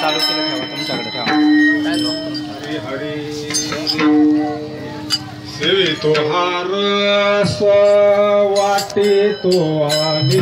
चालू केलं ठेवा तुमच्याकडे ठेवा हरी सेवी तो हार वाटे तो आणि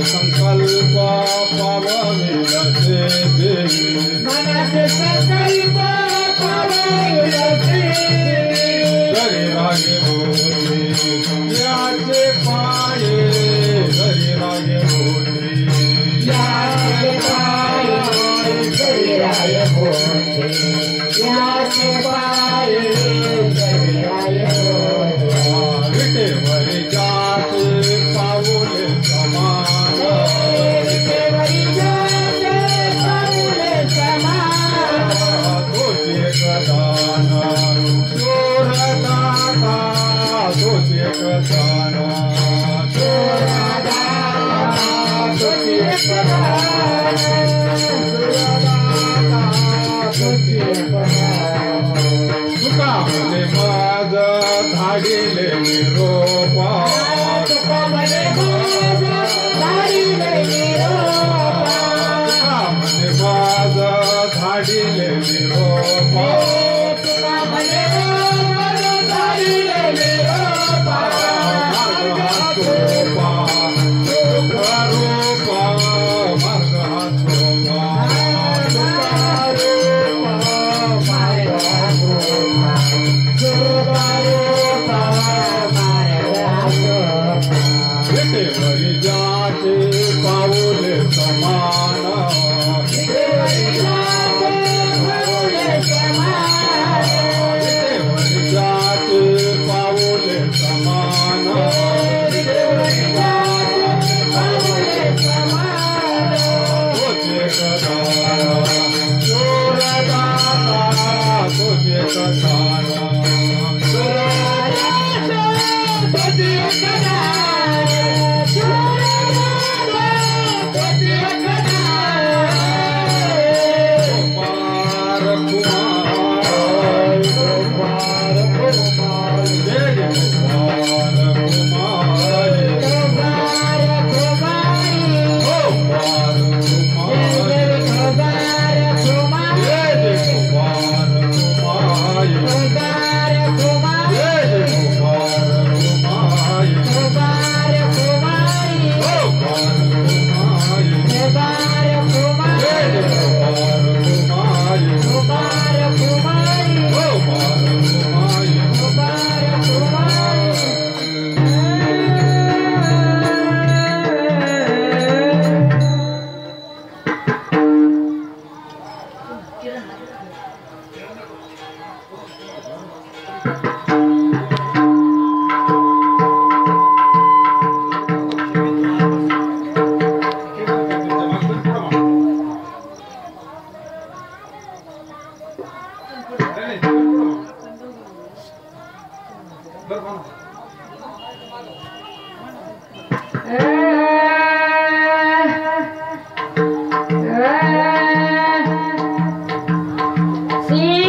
संकल्प मनाचे संकल्प घरी रागे होती याचे पाये घरी रागे होती याचे पाये घरी रागे होती याचे पाये घरी रागे होती विटेवरी जाते पाऊले समान विटेवरी जाते पाऊले समान तोचे कदाना चोरदाता तोचे कदाना चोरदाता तोचे कदाना तुकामने माझ धाडिले निरोपा तुकामने माझ धाडिले निरोपा तुकामने माझ धाडिले निरोपा तुकामने माझ धाडिले निरोपा मार्ग हातोपा तुकारोपा मार्ग हातोपा विटेवरी जाते पाऊले समान विटेवरी जाते पाऊले समान तोचे कदाना चोरदाता तोचे कदाना See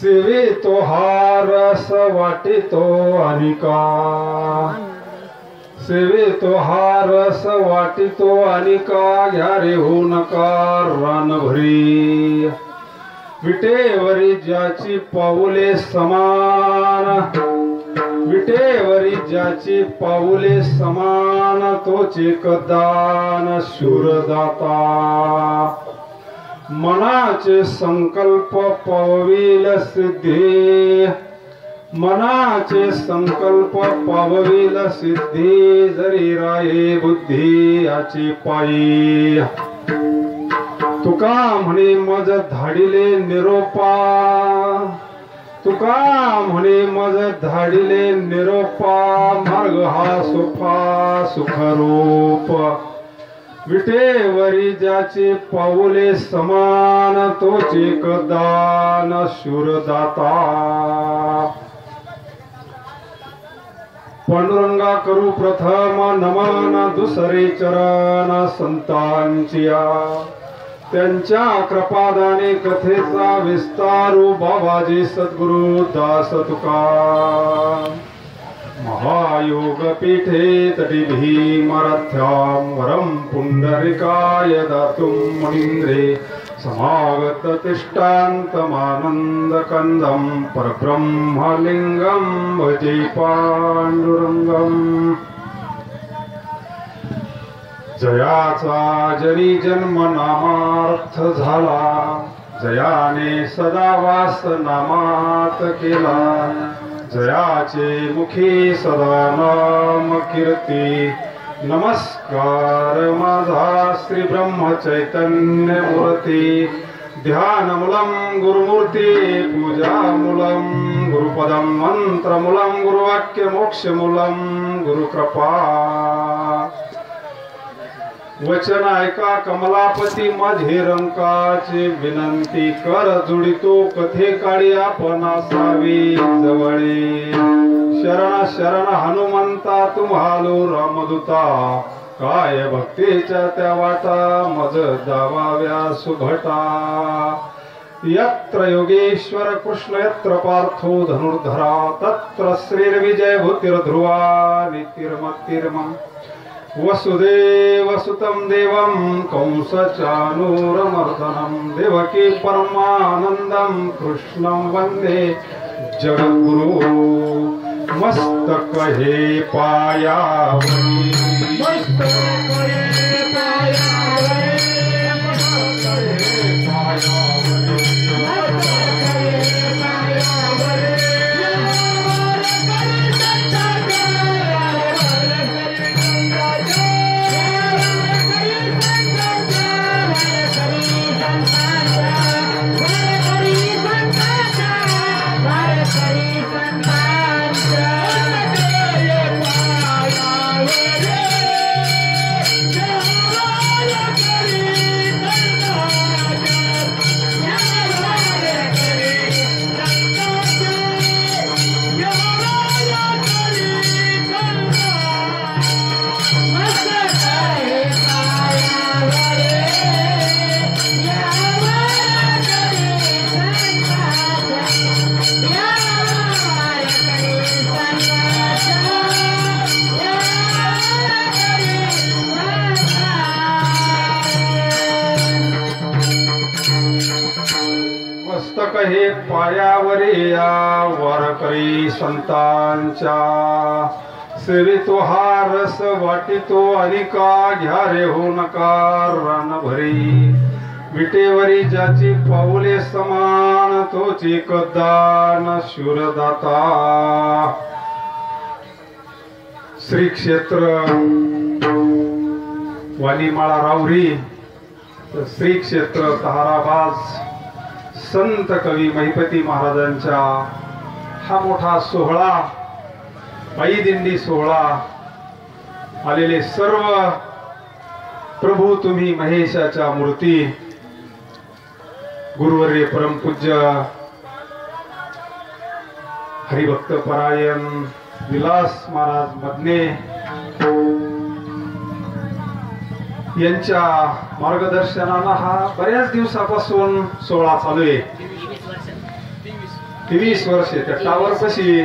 सेवे तो हारस वाटितो अनिका सेवे तो हारस वाटितो अनिका घ्या रे हो नका रानभरी विटेवरी ज्याची पाऊले समान विटेवरी ज्याची पाऊले समान तोच एक दान शूरदाता मनाचे संकल्प पावविल सिद्धी मनाचे संकल्प पावविल सिद्धी जरी राये बुद्धी याची पायी तुका म्हणे मज धाडिले निरोपा तुका म्हणे मज धाडिले निरोपा मार्ग हा सुफा सुखरूप विटेवरी ज्याचे पाऊले समान तोच एक दान शूरदाता पांडुरंगा करू प्रथम नमन दुसरे चरण संतांचिया त्यांच्या कृपादाने कथेचा विस्तारू बाबाजी सद्गुरु दास तुका महायोग पीठे तटी भीमरथ्यां वरं पुंडरिकाय दातुं मणीन्द्रे समागत तिष्ठान्तमानन्दकन्दं परब्रह्मलिङ्गं भजे पाण्डुरङ्गम् जयाचा जनी जन्म नामार्थ झाला जयाने सदा वास नामात केला जयाचे मुखी सदा नाम कीर्ती नमस्कार माझा श्री ब्रह्म चैतन्य मूर्ती ध्यानमूलं गुरुमूर्ती पूजामूलं गुरुपदं मंत्रमूलं गुरुवाक्य मोक्षमूलं गुरुकृपा वचन ऐका कमलापती माझे रंकाची विनंती कर जुडितो कथे काळी आपण असावी जवळे शरण शरण हनुमंता तुम्हालो रामदूता काय भक्तीच्या त्या वाटा मज दावाव्या सुभटा यत्र योगेश्वर कृष्ण यत्र पार्थो धनुर्धरा तत्र श्रीर्विजय भूतिर्ध्रुवा नितिर्मतिर्मम् वसुदेवसुतं देवं कंसचानूरमर्दनं देवकी परमानन्दं कृष्णं वन्दे जगद्गुरु मस्तक हे पायावरी मस्तक हे पायावरी मस्तक हे पायावरी मस्तक हे पायावरी या वारकरी संतांच्या सेवितो हा रस वाटितो अनिका घ्या रे हो नका रान भरी विटेवरी ज्याची पाऊले समान तोची कदान शूरदाता श्री क्षेत्र वाणीमाळा राऊरी श्री क्षेत्र ताराबाज संत कवी महिपती महाराजांच्या हा मोठा सोहळा पायी दिंडी सोहळा आलेले सर्व प्रभू तुम्ही महेशाच्या मूर्ती गुरुवर्य परमपूज्य हरिभक्त परायण विलास महाराज मदने यांच्या मार्गदर्शनानं हा बऱ्याच दिवसापासून सोहळा चालू आहे 23 वर्ष त्या टावर पशी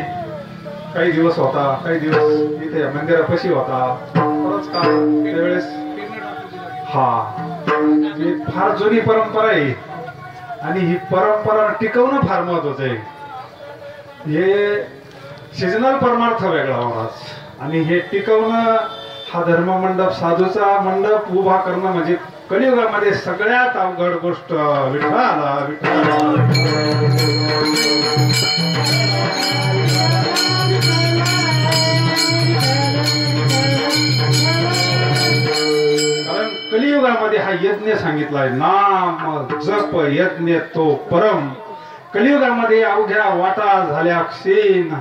काही दिवस होता काही दिवस इथे मंदिरापाशी होता बरंच काळ त्यावेळेस हा ही फार जुनी परंपरा आहे आणि ही परंपरा टिकवणं फार महत्वाचं आहे हे सीजनल परमार्थ वेगळा महाराज आणि हे टिकवणं हा धर्म मंडप साधूचा मंडप उभा करणं म्हणजे कलियुगामध्ये सगळ्यात अवघड गोष्ट विठ्ठला कारण कलियुगामध्ये हा यज्ञ सांगितलाय नाम जप यज्ञ तो परम कलियुगामध्ये अवघ्या वाटा झाल्या क्षीण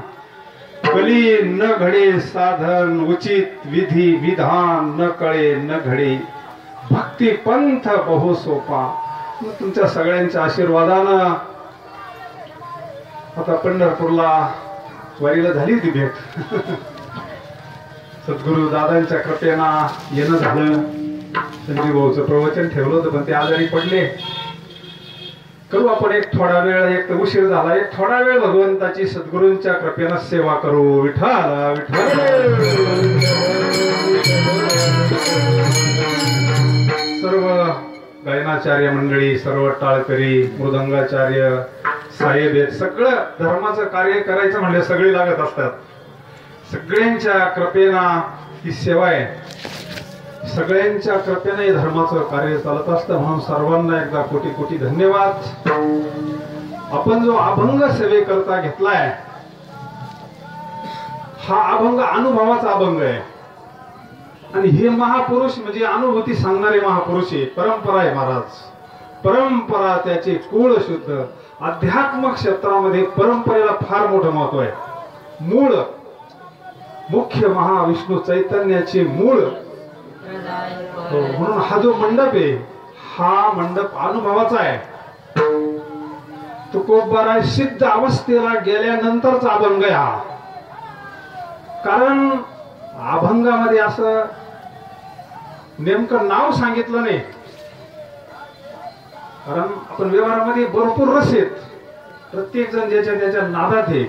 कली न घडे साधन उचित विधी विधान न कळे न घडे भक्ती पंथ बहु सोपा तुमच्या सगळ्यांच्या आशीर्वादानं आता पंढरपूरला वारीला झाली होती भेट सद्गुरु दादांच्या कृपेनं येणं झालं संजीव भाऊचं प्रवचन ठेवलं होतं पण ते आजारी पडले करू आपण एक थोडा वेळ एक तर उशीर झाला एक थोडा वेळ भगवंताची सद्गुरूंच्या कृपेनं सेवा करू विठ्ठला विठ्ठल सर्व गायनाचार्य मंडळी सर्व टाळकरी मृदंगाचार्य साहेब आहेत सगळं धर्माचं कार्य करायचं म्हणजे सगळे लागत असतात सगळ्यांच्या कृपेनं ही सेवा आहे सगळ्यांच्या कृपेने धर्माचं कार्य चालत असतं म्हणून सर्वांना एकदा कोटी कोटी धन्यवाद आपण जो अभंग सेवेकरता घेतलाय हा अभंग अनुभवाचा अभंग आहे आणि हे महापुरुष म्हणजे अनुभूती सांगणारे महापुरुष आहे परंपरा आहे महाराज परंपरा त्याचे कुळ शुद्ध अध्यात्म क्षेत्रामध्ये परंपरेला फार मोठं महत्व आहे मूळ मुख्य महाविष्णू चैतन्याचे मूळ म्हणून हा जो मंडप आहे हा मंडप अनुभवाचा आहे तुकोबारा सिद्ध अवस्थेला गेल्यानंतरचा अभंग आहे हा कारण अभंगामध्ये असं नेमकं नाव सांगितलं नाही कारण आपण व्यवहारामध्ये भरपूर रस आहेत प्रत्येक जण ज्याच्या त्याच्या नादात आहे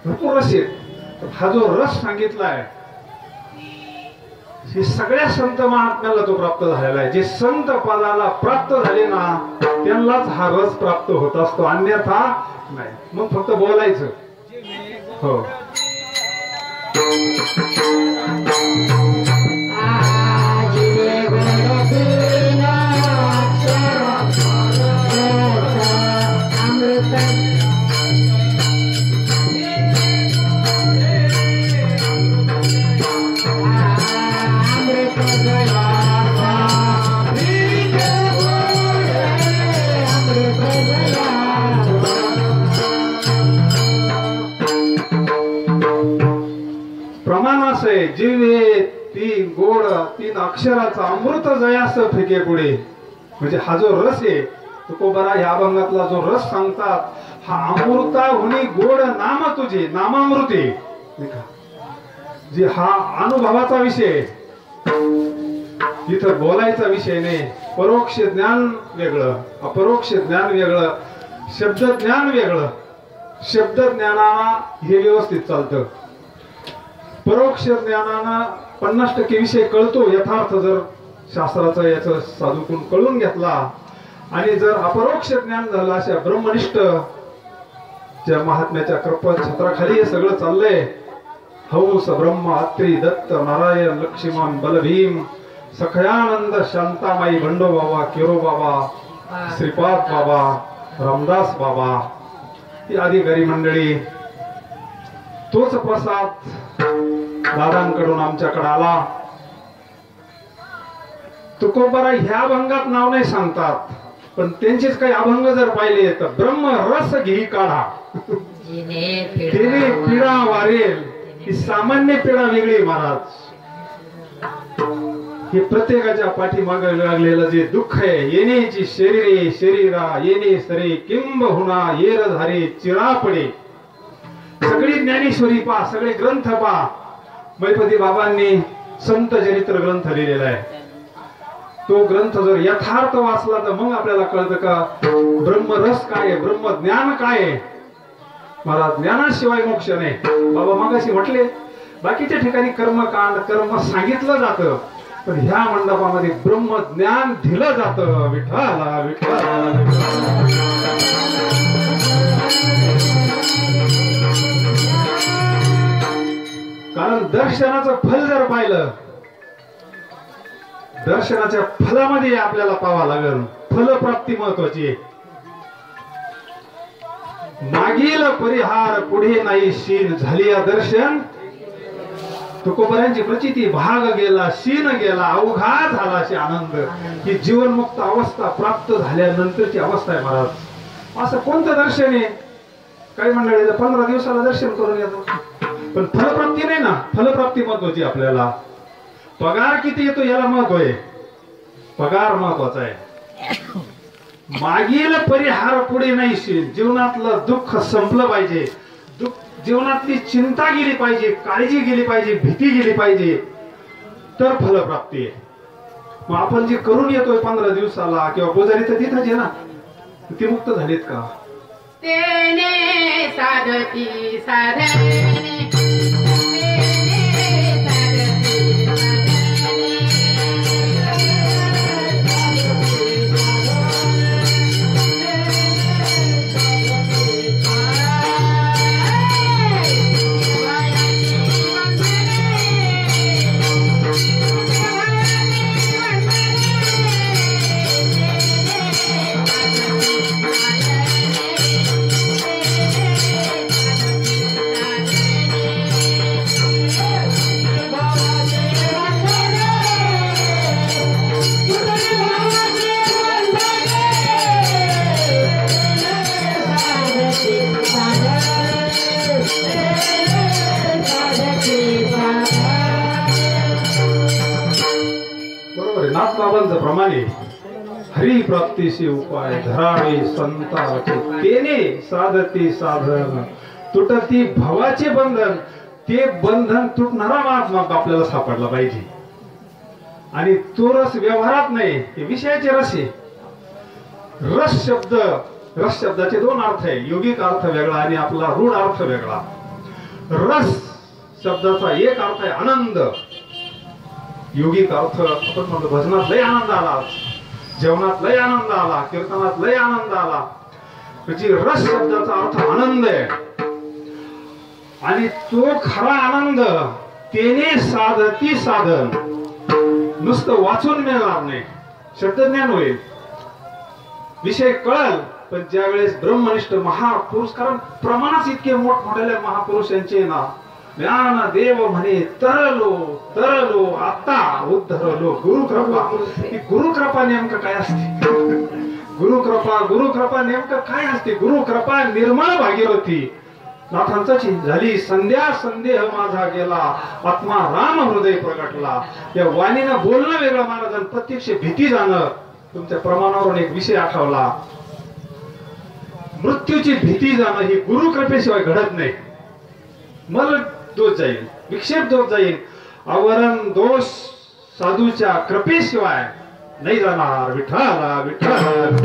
भरपूर रस आहेत हा जो रस सांगितलाय हे सगळ्या संत महात्म्याला तो प्राप्त झालेला आहे जे संत पदाला प्राप्त झाले ना त्यांनाच हा रस प्राप्त होत असतो अन्यथा नाही मग फक्त बोलायचं हो प्रमाणास आहे जीवे तीन गोड तीन अक्षराचा अमृत जयास फेके पुढे. म्हणजे हा जो रस आहे तुकोबरा ह्या अभंगातला जो रस सांगतात हा अमृता होणी गोड नाम तुझे नामामृते. जे हा अनुभवाचा विषय इथं बोलायचा विषय नाही. परोक्ष ज्ञान वेगळं अपरोक्ष ज्ञान वेगळं शब्द ज्ञान वेगळं. शब्द ज्ञानाला हे व्यवस्थित चालतं. परोक्ष ज्ञानानं 50% विषय कळतो यथार्थ जर शास्त्राचा याचं साधूकून कळून घेतला. आणि जर अपरोक्ष ज्ञान झालं अशा ब्रह्मनिष्ठ ज्या महात्म्याच्या कृपा छत्राखाली हे सगळं चाललंय. हंस ब्रह्म अत्री दत्त नारायण लक्ष्मण बलभीम सखयानंद शांतामाई बंडो बाबा केरो बाबा श्रीपाद बाबा रामदास बाबा ही अधिकारी मंडळी. तोच प्रसाद दादांकडून आमच्याकडे आला. तुकोबरा ह्या अभंगात नाव नाही सांगतात पण त्यांचेच काही अभंग जर पाहिले तर ब्रह्म रस घेई काढा तिने पीडा वारेल. ही सामान्य पीडा वेगळी महाराज. हे प्रत्येकाच्या पाठीमागे लागलेलं जे दुःख आहे येण्याची शरीरे शरीरा येणे सरे किंब हुना येर धारे चिरापडे. सगळी ज्ञानेश्वरी पा सगळे ग्रंथ पा. मैपती बाबांनी संत चरित्र ग्रंथ लिहिलेला आहे. तो ग्रंथ जर यथार्थ वाचला तर मग आपल्याला कळतं का ब्रह्मरस काय आहे ब्रह्मज्ञान काय आहे. मला ज्ञानाशिवाय मोक्ष नाही. बाबा मगाशी म्हटले बाकीच्या ठिकाणी कर्मकांड कर्म सांगितलं जातं पण ह्या मंडपामध्ये ब्रह्मज्ञान दिलं जातं. विठ्ठला विठ्ठला कारण दर्शनाचं फल जर पाहिलं दर्शनाच्या फलामध्ये आपल्याला पाहावं लागेल. फलप्राप्ती महत्वाची आहे. मागील परिहार पुढे नाही शीन झाली या दर्शन. तुकोबऱ्यांची प्रचिती भाग गेला शीन गेला अवघा झाला असे आनंद. ही जीवनमुक्त अवस्था प्राप्त झाल्यानंतरची अवस्था आहे महाराज. असं कोणतं दर्शन आहे. काही मंडळी 15 दिवसाला दर्शन करून येतात पण फलप्राप्ती नाही ना. फलप्राप्ती महत्वाची आपल्याला. पगार किती येतो याला महत्व आहे. पगार महत्वाचा आहे. मागील परिहार पुढे नाही शीन. जीवनातलं दुःख संपलं पाहिजे. जीवनातली चिंता गेली पाहिजे काळजी गेली पाहिजे भीती गेली पाहिजे तर फलप्राप्ती आहे. मग आपण जे करून येतोय 15 दिवसाला किंवा पुजारी तर तिथंच आहे ना. ते मुक्त झालेत का. तेने साधती साधने बाबांचं प्रमाणे हरी प्राप्तीशी उपाय धरावे संताचे तेने साधती साधन तुटती भवाचे बंधन. ते बंधन तुटणारा मार्ग आपल्याला सापडला पाहिजे. आणि तो रस व्यवहारात नाही. हे विषयाचे रस आहे. रस शब्दाचे 2 अर्थ आहे. योगिक अर्थ वेगळा आणि आपला रूढ अर्थ वेगळा. रस शब्दाचा एक अर्थ आहे आनंद. योगिक अर्थ आपण म्हणतो भजनात लय आनंद आला जेवणात लय आनंद आला कीर्तनात लय आनंद आला. म्हणजे रस शब्दाचा अर्थ आनंद आहे. आणि तो खरा आनंद तेने साधती साधन नुसतं वाचून मिळणार नाही, शब्दज्ञान होईल, विषय कळल. पण ज्यावेळेस ब्रह्मनिष्ठ महापुरुष, कारण प्रमाणच इतके मोठमोठ्या महापुरुषांचे ना ज्ञान देव म्हणे तरलो तरलो आता उद्धरलो गुरुकृपा. ही गुरुकृपा नेमकं काय असते? गुरुकृपा नेमकं काय असते? गुरुकृपा निर्मळ भागीरथी नाथांची झाली संध्या, संदेह माझा गेला, आत्मा राम हृदय प्रगटला. या वाणीनं बोलणं वेगळं महाराजांना प्रत्यक्ष भीती जाणं. तुमच्या प्रमाणावरून एक विषय आठवला, मृत्यूची भीती जाणं ही गुरुकृपेशिवाय घडत नाही. मल दोष जाईल, विक्षेप दोष जाईल, आवरण दोष साधूच्या कृपेशिवाय नाही जाणार. विठ्ठला विठ्ठल.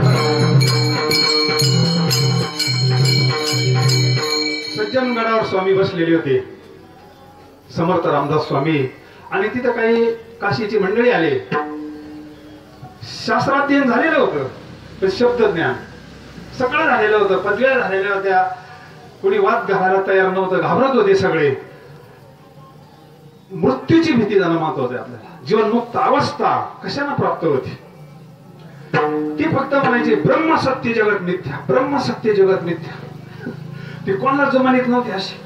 सज्जनगडावर स्वामी बसलेले होते, समर्थ रामदास स्वामी, आणि तिथं काही काशीची मंडळी आले. शास्त्राध्ययन झालेलं होतं, पण शब्दज्ञान सगळं झालेलं होतं, पदव्या झालेल्या होत्या, कोणी वाद घालायला तयार नव्हतं, घाबरत होते सगळे. मृत्यूची भीती जाणं महत्वाचं आहे आपल्याला. जीवनमुक्त अवस्था कशाने प्राप्त होती? ती फक्त म्हणायची ब्रह्मसत्य जगत मिथ्या, ब्रह्मसत्य जगत मिथ्या. ते कोणाला जमानीत नव्हते असे.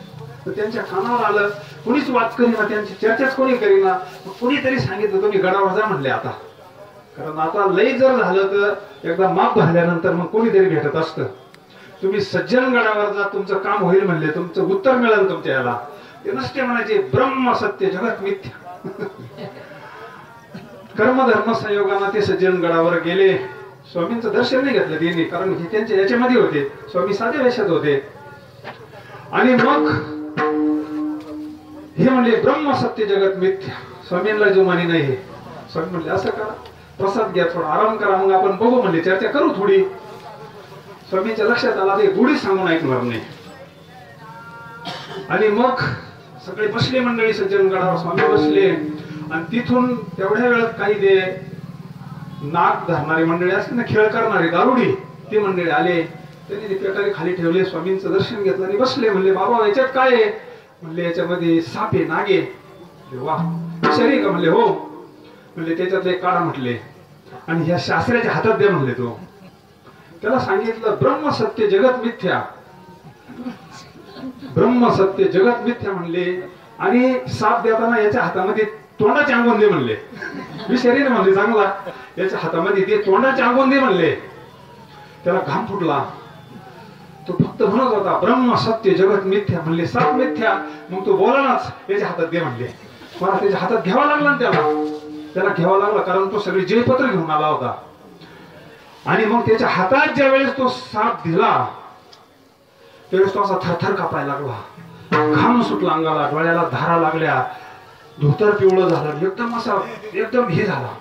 तर त्यांच्या कानावर आलं, कोणीच वाद करीना, त्यांची चर्चाच कोणी करीना. कोणीतरी सांगितलं तुम्ही गडावर जा म्हणले आता, कारण आता लई जर झालं तर एकदा माप भरल्यानंतर मग कोणीतरी भेटत असतं. तुम्ही सज्जन गडावर जा, तुमचं काम होईल म्हणले, तुमचं उत्तर मिळेल तुमच्या याला. ते नसते म्हणायचे ब्रह्म सत्य जगत मिथ्या. कर्मधर्म संयोगाने ते सज्जन गडावर गेले. स्वामींचं दर्शन नाही घेतलं त्यांनी, कारण हे त्यांच्या याच्यामध्ये होते, स्वामी साध्या वेशात होते. आणि मग हे म्हणले ब्रह्म सत्य जगत मिथ्या. स्वामींना जो मानी नाही. स्वामी म्हणले असं करा, प्रसाद घ्या, थोडा आराम करा, मग आपण बघू म्हणले, चर्चा करू थोडी. स्वामींच्या लक्षात आला ते गोडी सांगून ऐकणार नाही. आणि मग सगळे बसले मंडळी सज्जनगडावर, स्वामी बसले. आणि तिथून तेवढ्या वेळात काही ते नाक धरणारी मंडळी असते ना, खेळ करणारी दारुडी, ती मंडळी आले. त्यांनी पेटारी खाली ठेवले, स्वामींचं दर्शन घेतलं आणि बसले. म्हणले बाबा याच्यात काय आहे? म्हणले याच्यामध्ये साप आहे, नाग आहे. वा शरीर का? म्हणले हो. म्हणले त्याच्यातले काढा म्हटले, आणि ह्या शास्त्राच्या हातात द्या म्हणले. तो त्याला सांगितलं ब्रह्म सत्य जगत मिथ्या, ब्रह्म सत्य जगत मिथ्या म्हणले. आणि साप देताना याच्या हातामध्ये तोंडाचे अंगून दे म्हणले. विषारी म्हणले चांगला, याच्या हातामध्ये ते तोंडाचे अंगून दे म्हणले. त्याला घाम फुटला. तो फक्त म्हणत होता ब्रह्म सत्य जगत मिथ्या. म्हणले साप मिथ्या. मग तो बोलानाच, याच्या हातात दे म्हणले. मला त्याच्या हातात घ्यावा लागला ना, त्याला घ्यावा लागला, कारण तो सगळे जयपत्र घेऊन आला होता. आणि मग त्याच्या हातात ज्या वेळेस तो साप दिला, त्यावेळेस तो असा थरथर कापायला लागला, घाम सुटला अंगाला, डोळ्याला धारा लागल्या, धोतर पिवळं झालं, एकदम असा एकदम हे झाला.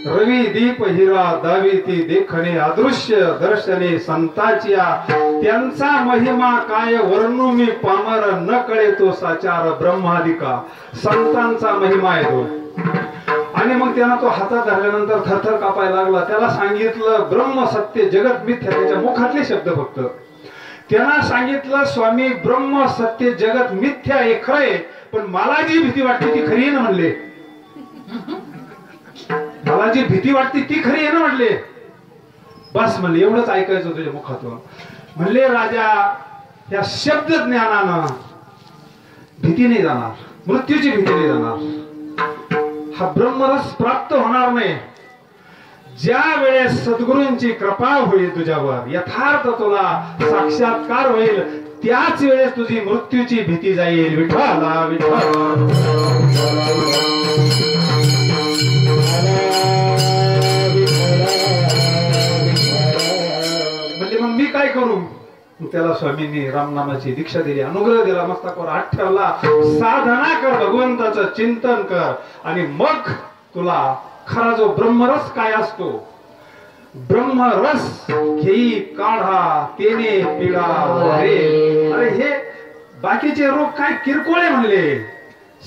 रवी दीप हिरा दावी ती देखणे अदृश्य दर्शने संताचिया. त्यांचा महिमा काय वर्णू मी पामर, न कळे तो साचार ब्रह्मादिका. संतांचा महिमा आहे तो. आणि मग त्यांना तो हातात धरल्यानंतर थरथर कापायला लागला. त्याला सांगितलं ब्रह्म सत्य जगत मिथ्या. त्याच्या मुखातले शब्द फक्त त्यांना सांगितलं स्वामी ब्रह्म सत्य जगत मिथ्या हे खरे, पण मला जी भीती वाटते ती खरी आहे ना म्हणले. मला जी भीती वाटते ती खरी आहे ना म्हणले. बस म्हणले एवढंच ऐकायचं तुझ्या मुखातून. म्हणले राजा या शब्द ज्ञानानं भीती नाही जाणार, मृत्यूची भीती नाही जाणार, हा ब्रह्मरस प्राप्त होणार नाही. ज्या वेळेस सद्गुरूंची कृपा होईल तुझ्यावर, यथार्थ तुला साक्षात्कार होईल, त्याच वेळेस तुझी मृत्यूची भीती जाईल. विठ्ठला विठ्ठला म्हणजे मग मी काय करू? त्याला स्वामींनी रामनामाची दीक्षा दिली, अनुग्रह दिला, मस्तकावर हात ठेवला, साधना कर, भगवंताचं चिंतन कर, आणि मग तुला खरा जो ब्रह्मरस काय असतो, ब्रह्मरस घेई काढा तेने पिडा वारे. अरे हे बाकीचे रोग काय किरकोळे म्हणले,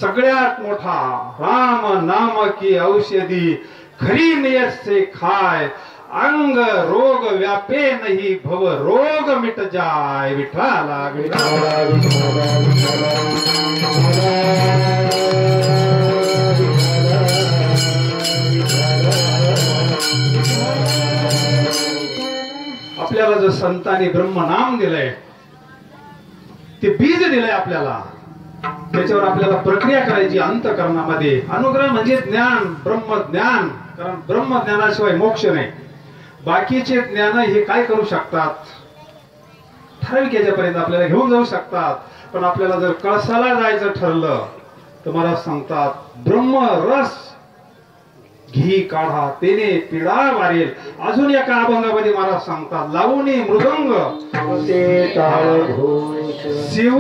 सगळ्यात मोठा राम नाम की औषधी खरी नियत से खाय, अंग रोग व्यापे नहीं भव रोग मिट जाय. विठ्ठला आपल्याला जर संतांनी ब्रह्मनाम दिलंय, ते बीज दिलंय आपल्याला, त्याच्यावर आपल्याला प्रक्रिया करायची अंतःकरणामध्ये. अनुग्रह म्हणजे ज्ञान, ब्रह्मज्ञान, कारण ब्रह्मज्ञानाशिवाय मोक्ष नाही. बाकीचे ज्ञान हे काय करू शकतात, ठराविक याच्यापर्यंत आपल्याला घेऊन जाऊ शकतात, पण आपल्याला जर कळसाला जायचं ठरलं तर मला सांगतात ब्रह्मरस घी काढा तेने पिडा वारेल. अजून एका अभंगामध्ये मला सांगतात, लावणी मृदंग शिव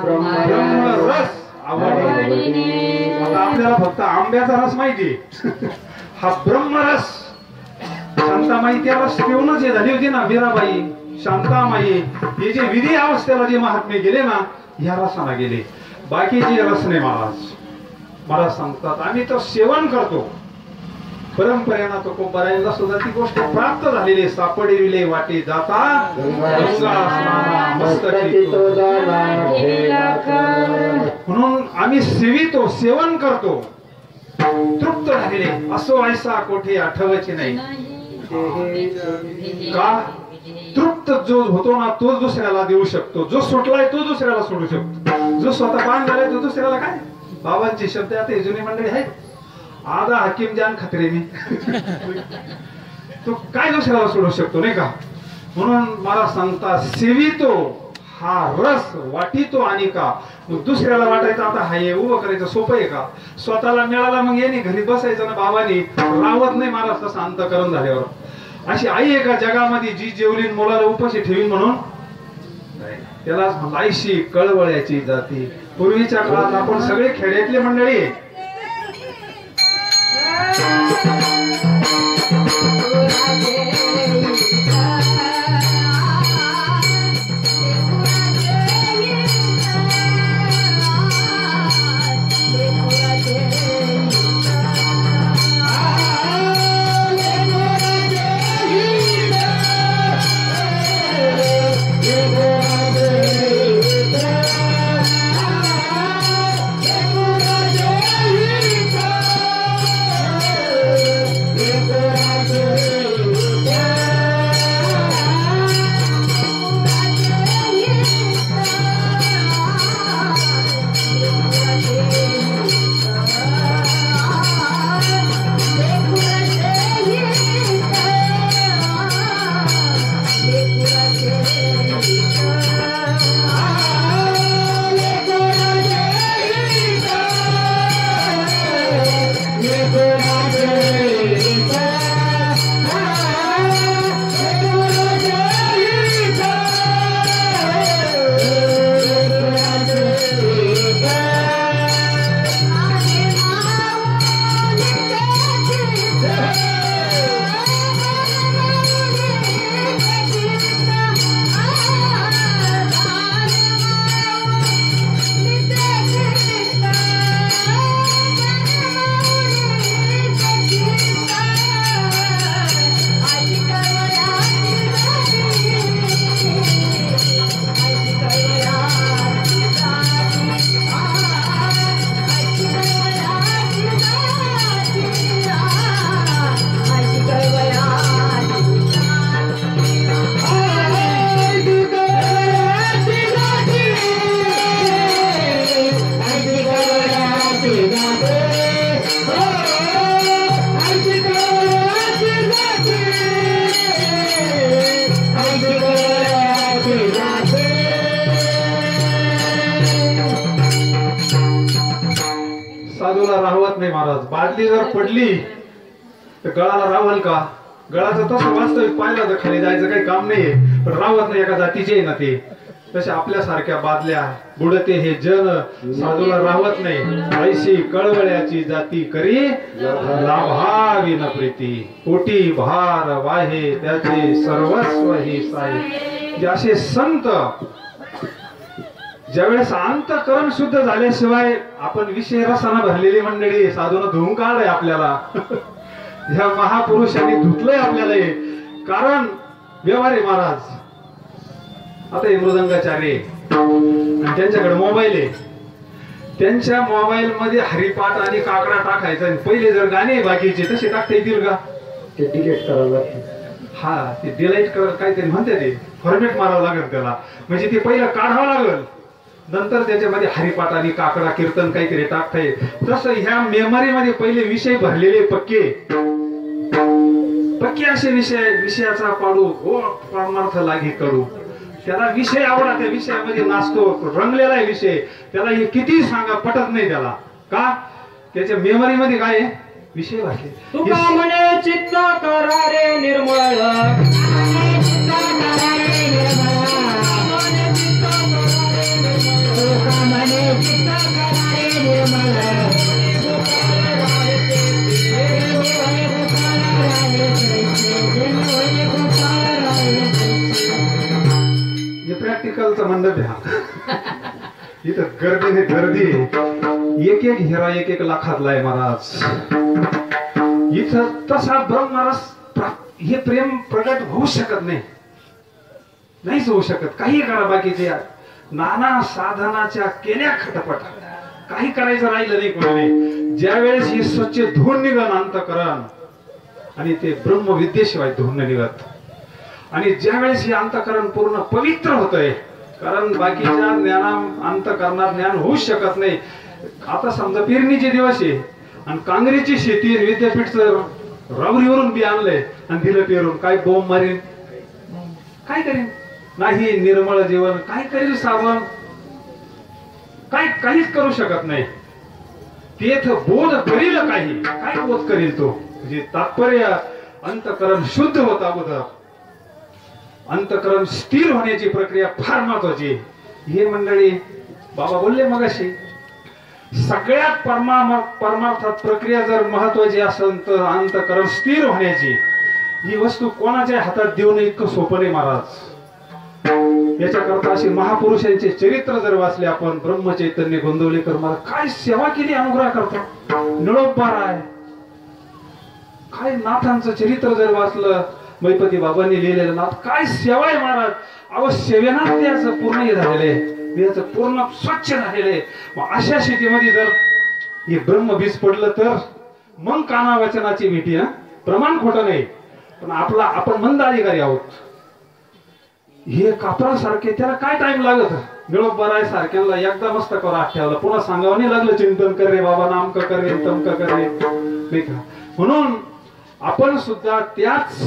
ब्रह्मरस आवडे. आता आपल्याला फक्त आंब्याचा रस माहिती, हा ब्रह्मरस शांतामाई त्या रस पिऊनच हे झाली होती ना, मीराबाई, शांतामाई, हे जे विधी अवस्थेला जे महात्मे गेले ना, ह्या रसाला गेले, बाकीचे रस नाही. मला सांगतात आम्ही तर सेवन करतो, परंपरेनं तो कोपरायला सुद्धा ती गोष्ट प्राप्त झालेली, सापडविले वाटे जाता म्हणून आम्ही सेवितो, सेवन करतो, तृप्त झालेले. असो ऐसा कोठे आठवचे नाही का? तृप्त जो होतो ना तोच दुसऱ्याला देऊ शकतो, जो सुटलाय तो दुसऱ्याला सोडू शकतो, जो स्वतः पान झालाय तो दुसऱ्याला काय. बाबांचे शब्द आता जुनी मंडळी आहेत, आधा हकीम जान खतरेने तो काय दुसऱ्याला सोडू शकतो नाही का. म्हणून मला सांगता सेवितो हा रस वाटितो आणि का, मग दुसऱ्याला वाटायचं आता हाय उभं करायचं सोपं आहे का? स्वतःला मिळाला मग यांनी घरी बसायचं ना, बाबांनी रावत नाही महाराज तसं अंतकरण झाल्यावर. अशी आई आहे का जगामध्ये जी जेवलीन मुलाला उपाशी ठेवीन म्हणून? त्याला लायशी कळवळ्याची जाती. पूर्वीच्या काळात आपण सगळे खेड्यातले मंडळी नाही महाराज. बादली जर पडली तर गळाला रावल का? गळाचं तसं वास्तविक पाहिलं तर खाली जायचं काही काम नाहीये, पण रावत नाही, एका जातीचे आहे ना ते. तसे आपल्यासारख्या बादल्या बुडते हे जन साधूला राहत नाही. ऐशी कळवळ्याची जाती करी लाभावी न प्रीती, कोटी भार वाहे त्याचे सर्वस्व ही साई. जे असे संत ज्यावेळेस अंतःकरण शुद्ध झाल्याशिवाय, आपण विषय रसाना भरलेली मंडळी साधून धुवून काढाय आपल्याला. ह्या महापुरुषांनी धुतलंय आपल्याला. कारण व्यवहारे महाराज आता हे मृदंगाचार्य आणि त्यांच्याकडे मोबाईल आहे. त्यांच्या मोबाईल मध्ये हरिपाठ आणि काकडा टाकायचा. पहिले जर गाणे बाकीचे तसे टाकता येतील का? ते डिलीट करावं लागतं. हा, ते डिलीट कर काहीतरी म्हणते, ते फॉर्मेट मारावं लागेल त्याला. म्हणजे ते पहिलं काढावं लागेल, नंतर त्याच्यामध्ये हरिपाठ आणि काकडा कीर्तन काहीतरी टाकता येईल. तसं ह्या मेमरी मध्ये पहिले विषय भरलेले पक्के असे विषयाचा पाडू ओ परमार्थ लागी कडू. त्याला विषय आवडा, त्या विषयामध्ये नाचतो, रंगलेला आहे विषय. त्याला हे किती सांगा पटत नाही त्याला. का? त्याच्या मेमरी मध्ये काय आहे? विषय भरले. तुका म्हणे चित्त करारे निर्मळ, प्रॅक्टिकलचा मंडप आहे. इथं गर्दीने गर्दी, एक एक हिरा एक एक लाखातला आहे महाराज. इथं तसा ब्रह्मरस हे प्रेम प्रगट होऊ शकत नाही, नाहीच होऊ शकत. काही करा बाकीचे नाना साधनाच्या केल्या खटपट, काही करायचं राहिलं नाही कोणी. ज्यावेळेस हे स्वच्छ धुवून निघन अंतःकरण, आणि ते ब्रह्मविद्येशिवाय धुवून निघत, आणि ज्यावेळेस हे अंतःकरण पूर्ण पवित्र होतंय, कारण बाकीच्या अंतःकरणात ज्ञान होऊ शकत नाही. आता समजा पेरणीचे दिवस आहे आणि कांगरीची शेती, विद्यापीठ रावरीवरून बी आणलंय आणि दिलं पेरून, काय बोंब मारीन, काय करीन? नाही निर्मळ जीवन, काय करील साबण? काहीच करू शकत नाही. तेथ बोध करील काही, काय बोध करील तो? म्हणजे तात्पर्य अंतःकरण शुद्ध होता अगोदर. अंतःकरण स्थिर होण्याची प्रक्रिया फार महत्वाची. हे मंडळी बाबा बोलले मगाशी, सगळ्यात परमार्थात प्रक्रिया जर महत्वाची असेल तर अंतःकरण स्थिर होण्याची. ही वस्तू कोणाच्या हातात देऊ नये इतकं सोपं नाही महाराज. याच्याकरता अशी महापुरुषांचे चरित्र जर वाचले आपण, ब्रह्मचैतन्य गोंदवलेकर महाराज काय सेवा केली, अनुग्रह करतो, निळोबा राय, काय नाथांचं चरित्र जर वाचलं, मैपती बाबांनी लिहिलेलं नाथ, काय सेवा आहे महाराज. अहो सेवेनात त्याचं पूर्ण हे झालेले, त्याचं पूर्ण स्वच्छ झालेले. मग अशा स्थितीमध्ये जर हे ब्रह्मबीज पडलं तर मग काना वचनाची भीती. हा प्रमाण खोटं नाही, पण आपण मंद अधिकारी आहोत. हे कापरासारखे त्याला काय टाइम लागत? निळोबराय सारख्याला एकदा मस्तकावर हात ठेवला, पुन्हा सांगावं नाही लागलं चिंतन कर रे बाबा, नामक कर रे, तमक कर रे, नाही का? म्हणून आपण सुद्धा त्याच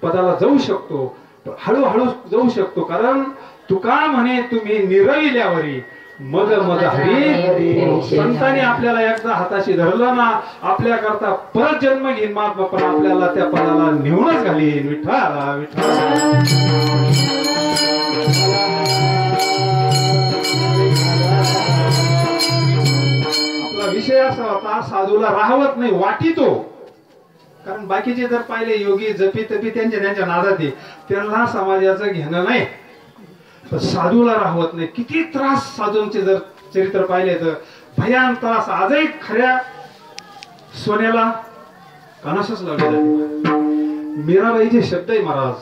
पदाला जाऊ शकतो, हळूहळू जाऊ शकतो. कारण तुका म्हणे तुम्ही निरविल्यावरी मग मग हरी. संतांनी आपल्याला एकदा हाताशी धरलं ना, आपल्या करता परत जन्म घेईन महात्मा, पण आपल्याला त्या पदाला नेऊनच घालीन. विठ्ठल विठ्ठल. आपला विषय असा होता, साधूला राहवत नाही, वाटितो. कारण बाकीचे जर पाहिले योगी जपी तपी त्यांच्या नादात, त्यांना समाजाचं घेणं नाही, साधूला राहवत नाही. किती त्रास साधूंचे जर चरित्र पाहिले तर भयान त्रास. आजही खऱ्या सोन्याला कानसच लावले जाते. मीराबाईचे शब्द आहे महाराज,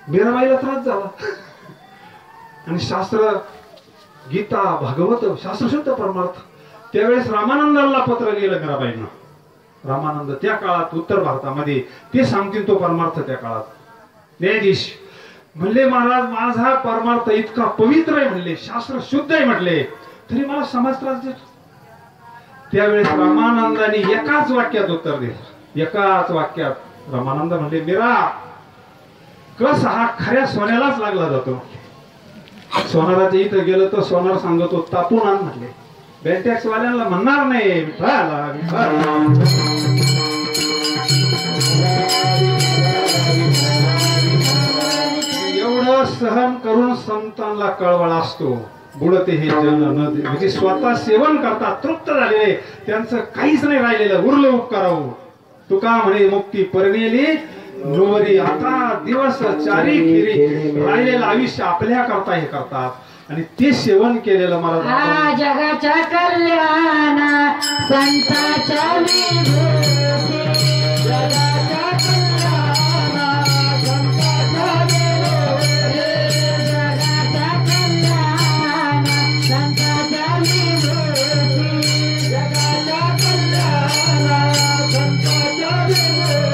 मीराबाईला त्रास झाला आणि शास्त्र गीता भागवत शास्त्रशुद्ध परमार्थ. त्यावेळेस रामानंदाला पत्र लिहिलं मीराबाईंना. रामानंद त्या काळात उत्तर भारतामध्ये ते सांगतील तो परमार्थ. त्या काळात न्यायाधीश म्हणले, महाराज माझा परमार्थ इतका पवित्र आहे म्हणले, शास्त्र शुद्ध आहे म्हटले, तरी मला समाज त्रास देतो. त्यावेळेस रामानंदाने एकाच वाक्यात उत्तर दिलं. एकाच वाक्यात रामानंद म्हणले, मीरा कस हा खऱ्या सोन्यालाच लागला जातो. सोनाराच्या इथं गेलं तर सोनार सांगतो तापून आण म्हटले. बेंटॅक्स वाल्यांना म्हणणार नाही विठ्ठला विठ्ठला. एवढं सहन करून संतांना कळवळ असतो. बुडते हे जन न म्हणजे स्वतः सेवन करतात तृप्त झालेले, त्यांचं काहीच नाही राहिलेलं, उरलं उपकारावं. तुका म्हणे मुक्ती परनेली नोवरी. आता दिवस चारी खिरी राहिलेलं आयुष्य आपल्या करता हे करतात आणि ते सेवन केलेलं मला जगाच्या कल्याणा संताच्या विभूती, जगाच्या कल्याणा संताच्या विभूती, जगाच्या कल्याणा संताच्या विभूती, जगाच्या कल्याणा संताच्या विभूती,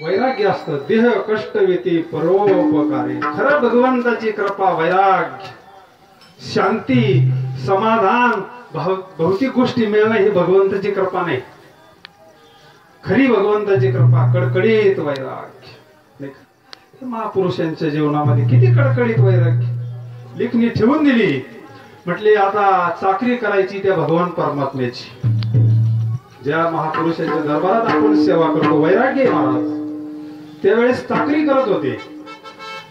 वैराग्य असतं. देह कष्ट वेती परोपकारी. खरं भगवंताची कृपा, वैराग्य, शांती, समाधान, भौतिक गोष्टी मिळणं ही भगवंताची कृपा नाही. खरी भगवंताची कृपा कडकडीत वैराग्य. महापुरुषांच्या जीवनामध्ये किती कडकडीत वैराग्य. लेखणी ठेवून दिली, म्हटले आता चाकरी करायची त्या भगवान परमात्म्याची. ज्या महापुरुषांच्या दरबारात आपण सेवा करतो, वैराग्य महाराज त्यावेळेस चाकरी करत होते,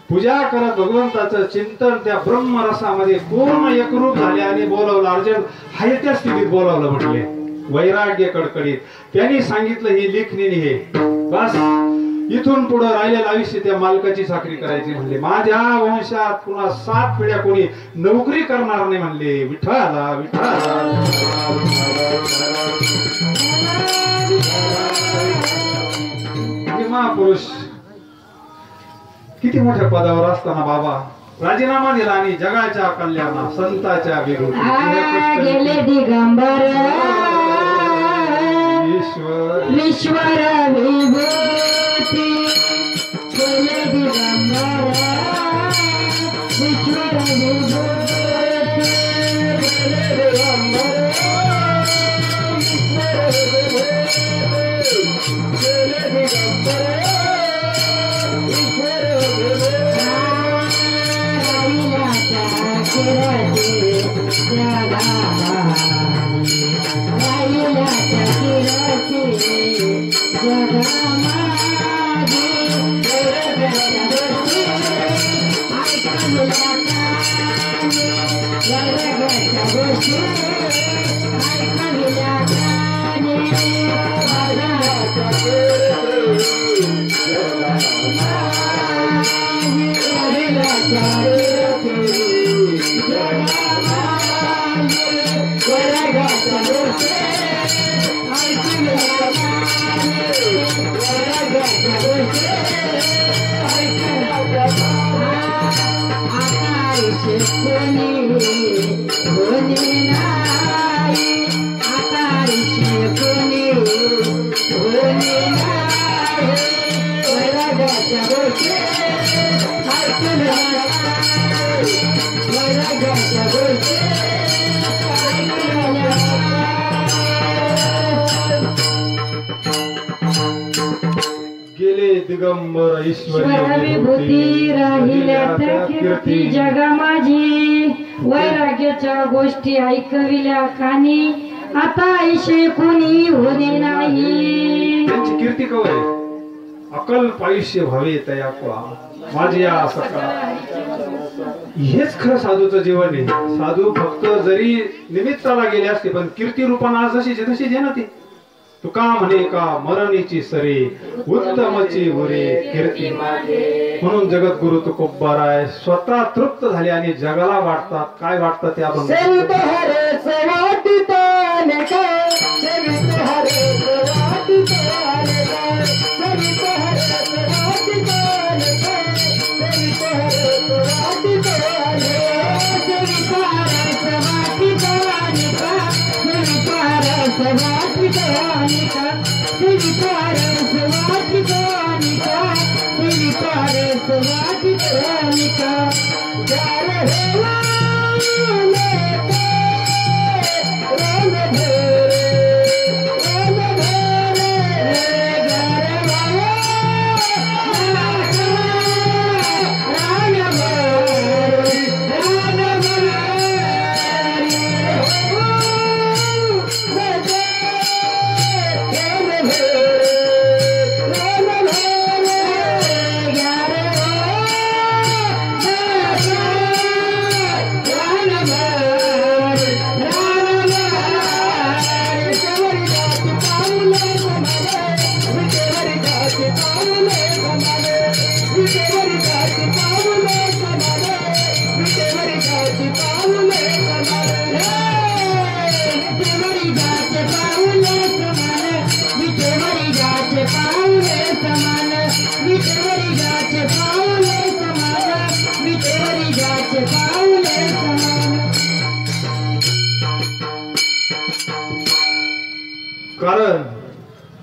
पूजा करत भगवंताचं चिंतन त्या ब्रह्मरसामध्ये पूर्ण एकरूप झाले आणि बोलावलं. अर्जुन हाय त्या स्थितीत बोलावलं, म्हटले वैराग्य कडकडीत. त्यांनी सांगितलं ही लेखणीने हे बस इथून पुढे राहिलेलं आयुष्य त्या मालकाची चाकरी करायची. म्हणले माझ्या वंशात पुन्हा 7 पिढ्या कोणी नोकरी करणार नाही. म्हणले विठ्ठला विठ्ठला. महापुरुष किती मोठ्या पदावर असताना बाबा राजीनामा दिला आणि जगाच्या कल्याणा संताच्या विभूती गेले दिगंबर ईश्वर ईश्वर विभूती, गेले दिगंबर ईश्वर विभूती, गेले दिगंबर गेले दिगंबर ईश्वर विभूती, राहिल्या त्या कीर्ती जगा माझी. वैराग्याच्या गोष्टी ऐकविल्या कानी, आता ऐशे कोणी होणे नाही. त्यांची कीर्ती कवय अकल्प आयुष्य व्हावे तया कुळा माझी या सकाळ. हेच खरं साधूचं जीवन आहे. साधू फक्त जरी निमित्ताला गेले असते पण कीर्ती रूपाने आज जशी तशीच आहे ना ती. तुका म्हणे का मरणीची सरे उत्तमची उरे कीर्ती. म्हणून जगद्गुरु तुकोबाराय स्वतः तृप्त झाले आणि जगाला वाटतात. काय वाटतं ते आपण सवाटिका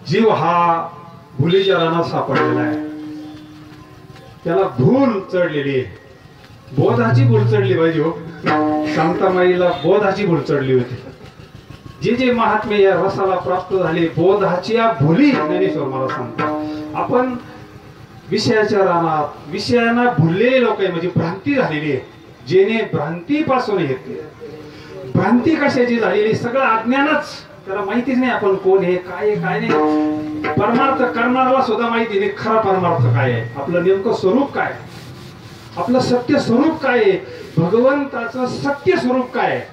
जीव हा भुलीच्या रानात सापडलेला आहे. त्याला भूल चढलेली आहे. बोधाची भूल चढली पाहिजे हो. शांतामाईला बोधाची भूल चढली होती. जे जे महात्मे या रसाला प्राप्त झाले बोधाची या भुली ज्ञानेश्वर मला सांगतात. आपण विषयाच्या रानात विषयांना भुललेले लोक आहे, म्हणजे भ्रांती झालेली आहे. जेणे भ्रांतीपासून येते. भ्रांती कशाची झालेली? सगळं अज्ञानच. त्याला माहितीच नाही आपण कोण आहे, काय आहे, काय नाही. परमार्थ करणाऱ्याला सुद्धा माहिती नाही खरा परमार्थ काय आहे, आपलं नेमकं स्वरूप काय, आपलं सत्य स्वरूप काय आहे, भगवंताचं सत्य स्वरूप काय आहे.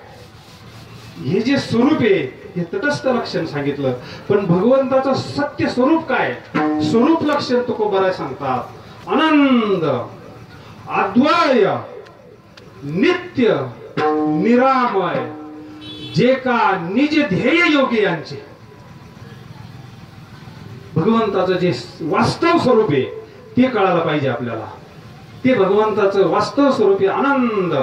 हे जे स्वरूप आहे हे तटस्थ लक्षण सांगितलं, पण भगवंताचं सत्य स्वरूप काय, स्वरूप लक्षण तुकोबाराय सांगतात. आनंद, अद्वय, नित्य, निरामय, जे का निज ध्येय योगी यांचे. भगवंताचं जे वास्तव स्वरूप आहे ते कळायला पाहिजे आपल्याला. ते भगवंताचं वास्तव स्वरूप आहे आनंद,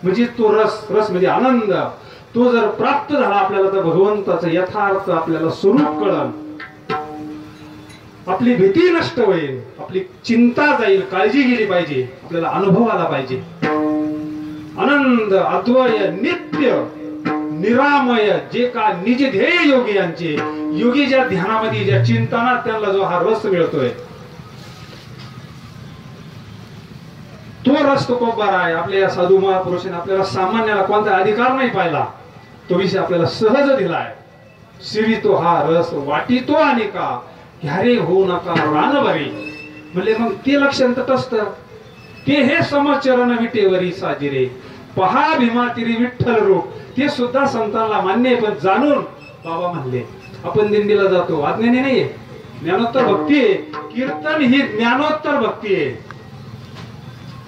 म्हणजे तो रस, रस म्हणजे आनंद. तो जर प्राप्त झाला आपल्याला तर भगवंताचं यथार्थ आपल्याला स्वरूप कळलं. आपली भीती नष्ट होईल, आपली चिंता जाईल, काळजी गेली पाहिजे, आपल्याला अनुभव आला पाहिजे. आनंद, अद्वय, नित्य, निरामय, जे का निज ध्येय योगी यांचे. योगी ज्या ध्यानामध्ये ज्या चिंतनात त्यांना जो हा रस मिळतोय तो रस तो खूप बरा आहे. आपल्या साधू महापुरुषांनी आपल्याला सामान्याला कोणता अधिकार नाही पाहिला, तो विषय आपल्याला सहज दिलाय. शिवितो हा रस वाटितो आणि का ह्यारे होऊ नका रानभरी. म्हणजे मग ते लक्षण तटस्थ. ते हे समचरण विटेवरी साजिरे पहा भीमा तिरी विठ्ठल रूप. ते सुद्धा संतांना मान्य आहे, पण जाणून बाबा म्हणले. आपण दिंडीला जातो, अज्ञानी नाहीये, ज्ञानोत्तर भक्ती आहे. कीर्तन ही ज्ञानोत्तर भक्ती आहे.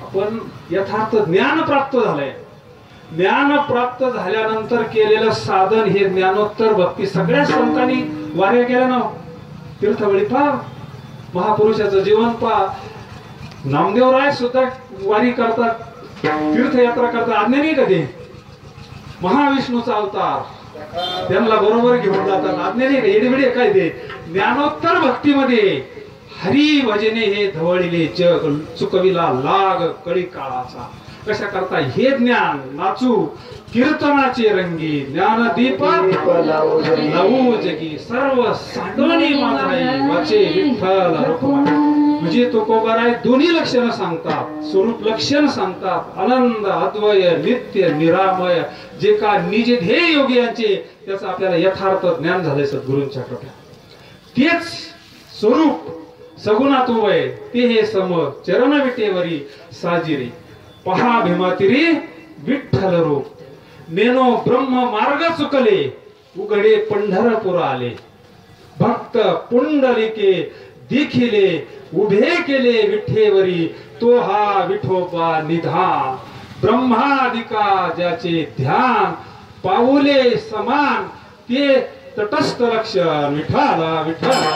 आपण यथार्थ ज्ञान प्राप्त झालंय. ज्ञान प्राप्त झाल्यानंतर केलेलं साधन हे ज्ञानोत्तर भक्ती. सगळ्या संतांनी वाऱ्या केल्या ना. तीर्थवळी पहा, महापुरुषाचं जीवन पहा. नामदेवराय सुद्धा वारी करतात, तीर्थयात्रा करतात. अज्ञानी कधी महाविष्णूचा अवतार, त्यांना बरोबर घेऊन जातात. अज्ञानी एडबिडे काय ते ज्ञानोत्तर भक्तीमध्ये हरी भजने हे धवळिले जग चुकविला लाग कळी काळाचा. कशा करता हे ज्ञान नाचू कीर्तनाचे रंगी ज्ञानदीप लावू जगी सर्व सांडवणी माझाई वाचे विठ्ठल रुक्मिणी. म्हणजे तुकोबाराय दोन्ही लक्षणं सांगतात, स्वरूप लक्षण सांगतात. आनंद, अद्वय, नित्य, निरामय, जे का निज ध्येय योगी यांचे. त्याचं आपल्याला यथार्थ ज्ञान झालंय सद्गुरूंच्या कृपेत. तेच स्वरूप सगुणात उभय ते हे सम चरण विटेवरी साजिरे पहा भीमातिरी विठ्ठल रूप. नेनो ब्रह्म मार्ग चुकले उघडे पंढरपूर आले. भक्त पुंडलिके देखिले उभे केले विठेवरी. तो हा विठोबा निधान ब्रह्मादिका ज्याचे ध्यान. पाऊले समान ते तटस्थ लक्षण विठ्ठला विठ्ठला.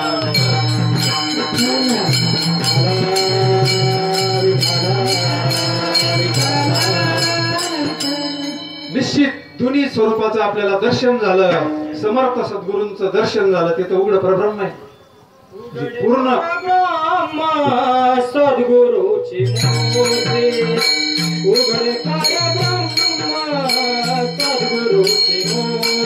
निश्चित दोन्ही स्वरूपाचं आपल्याला दर्शन झालं. समर्थ सद्गुरूंचं दर्शन झालं. ते तर उघड परब्रह्म आहे. पूर्ण सद्गुरूची मूर्ती उघडे परब्रह्म. सद्गुरूची मूर्ती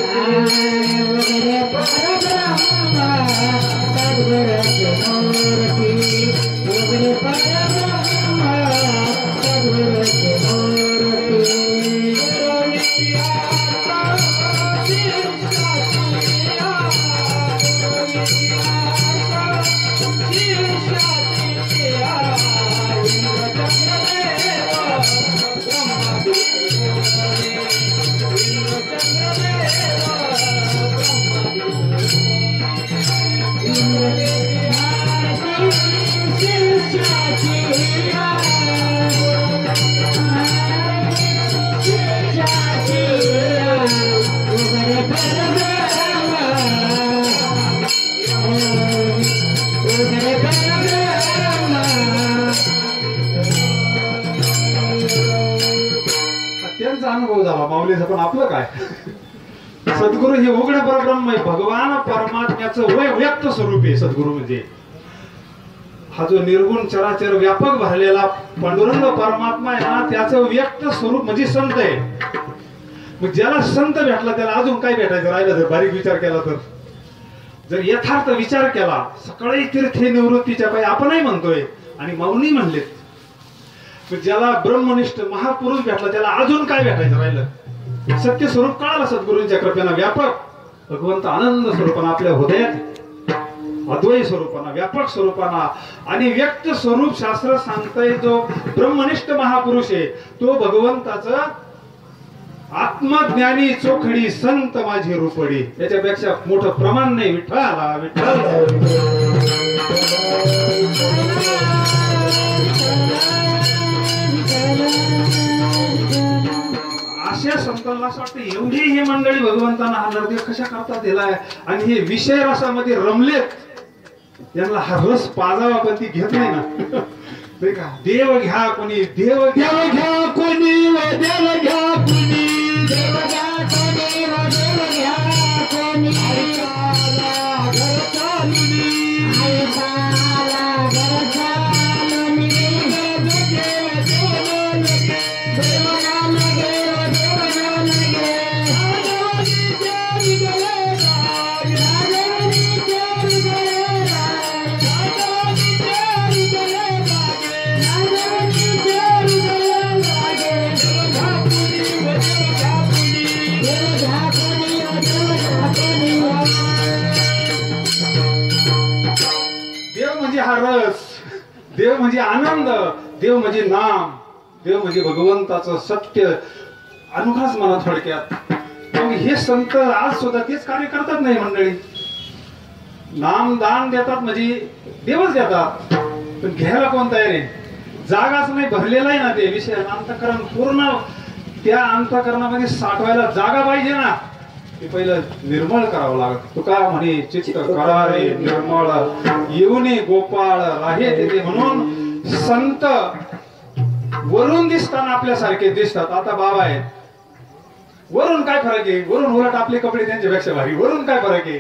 त्यांचा अनुभव झाला माऊलीचा. पण आपलं काय सद्गुरू हे उघड परब्रह्म आहे, भगवान परमात्म्याचं व्यक्त स्वरूप आहे सद्गुरू म्हणजे. हा जो निर्गुण चराचर व्यापक भरलेला पांडुरंग परमात्मा आहे ना, त्याचं व्यक्त स्वरूप म्हणजे संत आहे. मग ज्याला संत भेटला त्याला अजून काय भेटायचं राहिलं जर बारीक विचार केला तर. जर यथार्थ विचार केला, सकाळी तीर्थे निवृत्तीच्या पायी आपणही म्हणतोय आणि मौनी म्हणलेत. मग ज्याला ब्रह्मनिष्ठ महापुरुष भेटला त्याला अजून काय भेटायचं राहिलं. सत्य स्वरूप कळालं सद्गुरूंच्या कृपेनं व्यापक भगवंत आनंद स्वरूपानं आपल्या हृदयात, अद्वैत स्वरूपानं व्यापक स्वरूपानं आणि व्यक्त स्वरूप शास्त्र सांगतंय. जो ब्रह्मनिष्ठ महापुरुष आहे तो भगवंताचं आत्मज्ञानी चोखडी संत माझी रूपडी. याच्यापेक्षा मोठं प्रमाण नाही. विठ्ठला विठ्ठल. अशा संतांना असं वाटतं एवढी ही मंडळी भगवंतांना हा नरदेव कशा करता दिलाय आणि हे विषय रसामध्ये रमलेत. यांना हा रस पाजावा पण ती घेत नाही ना. देव घ्या कोणी, देव घ्या कोणी, देव घ्या कोणी, देव घ्या कोणी, देव घ्या कोणी, ऐकाला घर चालुनी, ऐकाला घर चालुनी, देव लगे, देवाला लगे, देवाला लगे, राजानी तेरी गले राज, राजानी तेरी गले राज, राजानी तेरी गले राज, राजानी तेरी गले राज. देव घ्या कोणी, देव घ्या कोणी, देव घ्या कोणी, देव घ्या कोणी. देव म्हणजे हा रस, देव म्हणजे आनंद, देव म्हणजे नाम, देव म्हणजे भगवंताचं सत्य अनुभवच म्हणा थोडक्यात. मग हे संत आज सुद्धा तेच कार्य करतात नाही मंडळी. नाम दान देतात म्हणजे देवच देतात, पण घ्यायला कोण तयार आहे. जागाच नाही भरलेला आहे ना ते विषय. अंतःकरण पूर्ण त्या अंतःकरणामध्ये साठवायला जागा पाहिजे ना. ते पहिलं निर्मळ करावं लागत. तुका म्हणे चित्त करा रे निर्मळ, येऊने गोपाळ राहे तेथे. म्हणून संत वरून दिसताना आपल्यासारखे दिसतात. आता बाबा आहेत, वरून काय फरक आहे. वरून उलट आपले कपडे त्यांच्यापेक्षा भारी. वरून काय फरक आहे.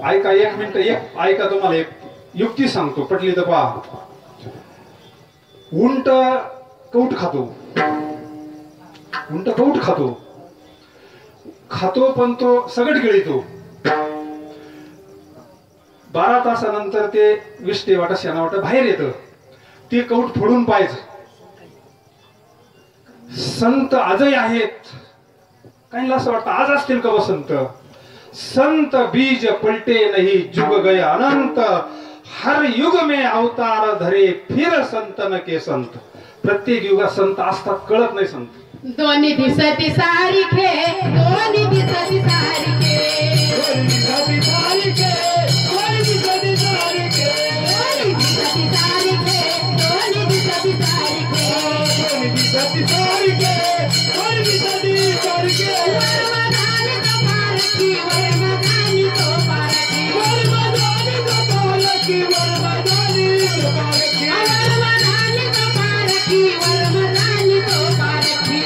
ऐका एक मिनिट, एक ऐका, तुम्हाला एक युक्ती सांगतो, पटली तर पहा. उंट कौट खातो, उंट कौट खातो, खातो पण तो सगट गिळतो. 12 तासानंतर ते विष्टे वाटा शेणा वाटा बाहेर येतं. ते कौट फोडून पाहायचं. संत आजही आहेत. काहींना असं वाटतं आज असतील का संत. संत बीज पलटे नाही जुग गए अनंत, हर युग में अवतार धरे फिर संतन के संत. प्रत्येक युगात संत असतात, कळत नाही संत. दोन्ही दिसती सारिखे, दोन्ही दिसती सारिखे, दोन्ही दिसती सारिखे, दोन्ही दिसती सारिखे, दोन्ही दिसती सारिखे, दोन्ही दिसती सारिखे, दोन्ही दिसती सारिखे, दोन्ही दिसती सारिखे. वर्मधानी तो पारखी, वर्मधानी तो पारखी, वर्मधानी तो पारखी, वर्मधानी तो पारखी, वर्मधानी तो पारखी, वर्मधानी तो पारखी.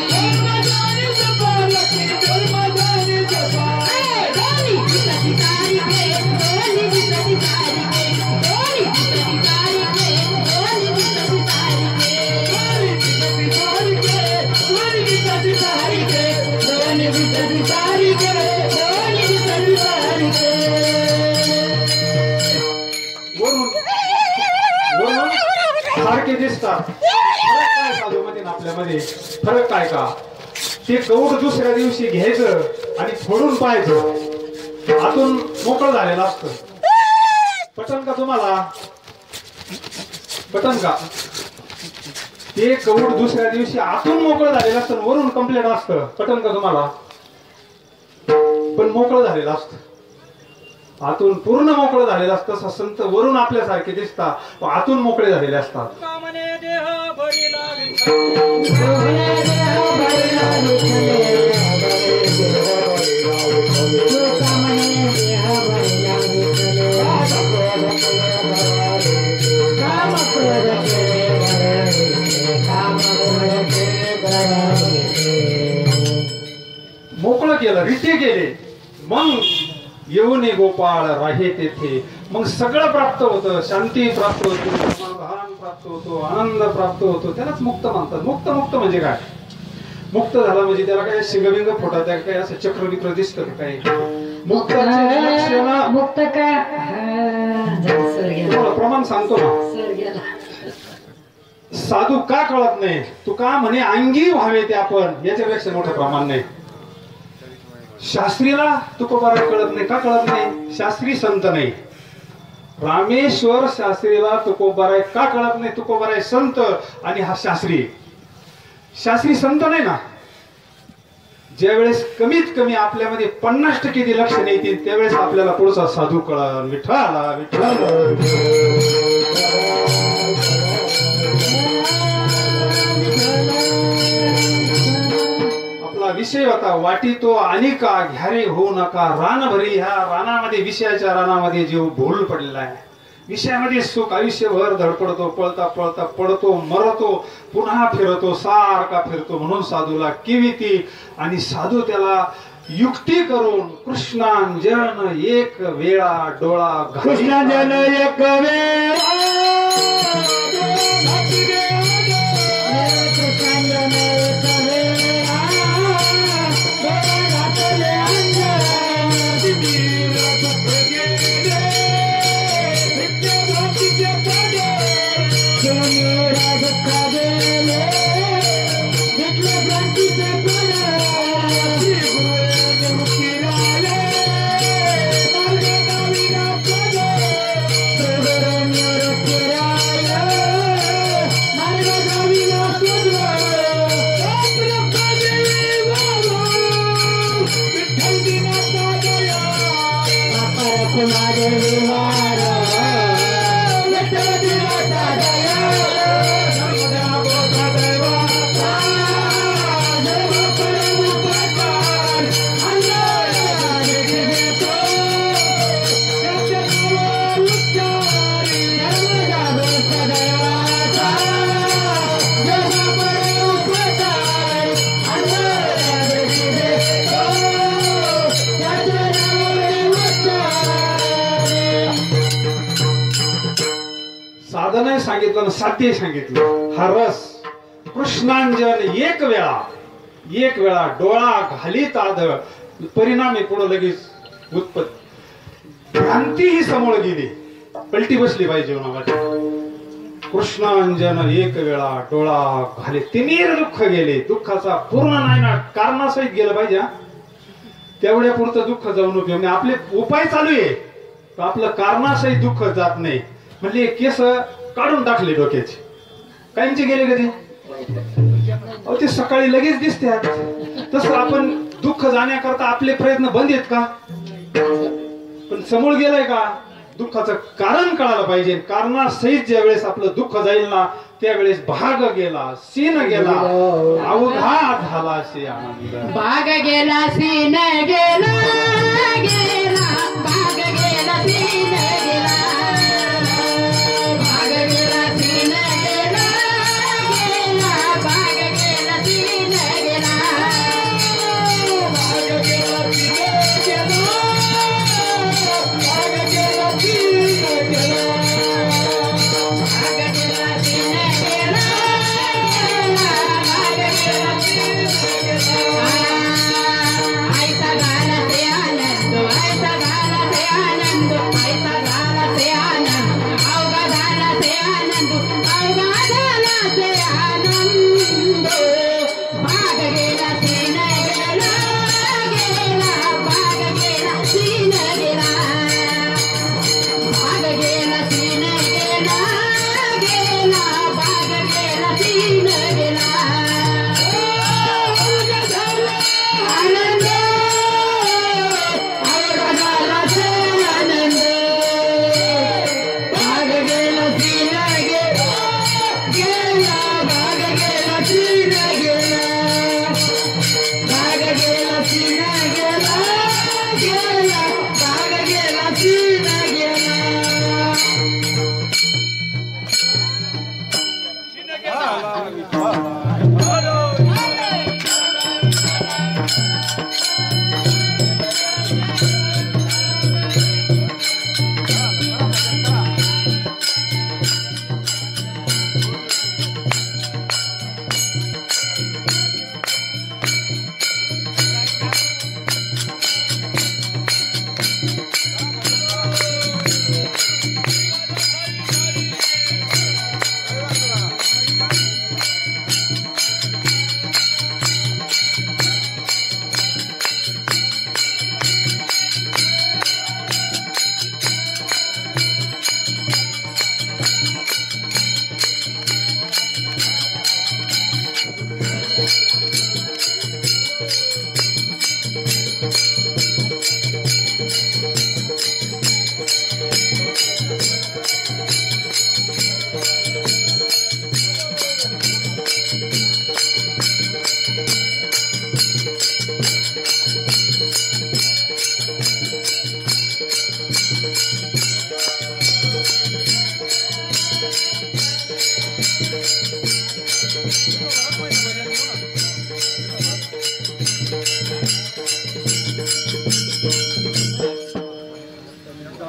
सारखे दिसतात. फरक काय साधूमध्ये आपल्यामध्ये फरक काय का. ते कौट दुसऱ्या दिवशी घ्यायचं आणि फोडून पाहायचं. आतून मोकळं झालेलं असतं. पटन का तुम्हाला. पटन का. ते कौट दुसऱ्या दिवशी आतून मोकळं झालेलं असतं, वरून कंप्लीट असतं. पटन का तुम्हाला. पण मोकळं झालेलं असतं. आतून पूर्ण मोकळं झालेलं असतं. संत वरून आपल्यासारखे दिसतात, आतून मोकळे झालेले असतात. मोकळं केलं, रिते केले. गोपाळ राहे तेथे. मग सगळं प्राप्त होतं, शांती प्राप्त होती, समाधान प्राप्त होतो, आनंद प्राप्त होतो. त्यालाच मुक्त म्हणतात. मुक्त मुक्त म्हणजे काय? मुक्त झाला म्हणजे त्याला काय शिंगविंग फोडतात काय, असं चक्र विक्र दिसतं काय? मुक्ताचे लक्षण मुक्त का सर गेला, प्रमाण सांगतो ना. सर गेला. साधू का कळत नाही? तू का म्हणे अंगी व्हावे ते आपण, याच्यापेक्षा मोठं प्रमाण नाही. शास्त्रीला तुकोबाराय कळत नाही. का कळत नाही? शास्त्री संत नाही. रामेश्वर शास्त्रीला तुकोबाराय का कळत नाही? तुकोबाराय संत आणि हा शास्त्री. शास्त्री संत नाही ना. ज्यावेळेस कमीत कमी आपल्यामध्ये 50% ती लक्षण येतील त्यावेळेस आपल्याला पुढचा साधू कळल. विठ्ठला विठ्ठल. विषय होता वाटी तो आणि का घ्यारे होऊ नका रान भरी. ह्या रानामध्ये, विषयाच्या रानामध्ये जीव भोल पडलेला आहे. विषयामध्ये सुख आयुष्यभर धडपडतो, पळता पळता पडतो, मरतो, पुन्हा फिरतो, सारखा फिरतो. म्हणून साधूला किविती. आणि साधू त्याला युक्ती करून कृष्णांजन एक वेळा डोळा, कृष्णांजन एक वेळा साधन सांगितलं, साध्य सांगितलं. हा रस कृष्णांजन एक वेळा डोळा घालीत आदळ. परिणामी पुढे लगेच उत्पत्ती. भ्रांती ही समोर गेली, पलटी बसली पाहिजे जीवनामध्ये. कृष्णांजन एक वेळा डोळा घाली, तिमीर दुःख गेले. दुःखाचा पूर्ण नाही ना, कारणासहित गेलं पाहिजे. तेवढ्या पुरतं दुःख जाऊन उपयोग नाही. आपले उपाय चालू आहे, आपलं कारणासहित दुःख जात नाही. म्हणजे केस काढून टाकले डोक्याचे. काहींचे गेले कधी? अहो ते सकाळी लगेच दिसतात. तसं आपण दुःख जाण्याकरता आपले प्रयत्न बंद आहेत का? पण समोर गेलंय का? दुःखाचं कारण कळायला पाहिजे. कारणासहित ज्या वेळेस आपलं दुःख जाईल ना, त्यावेळेस भाग गेला, सीन गेला, अवघा झाला से आनंद. भाग गेला, सीन गेला, गेला भाग गेला, सीन गेला. आईचा गाणं ते आनंद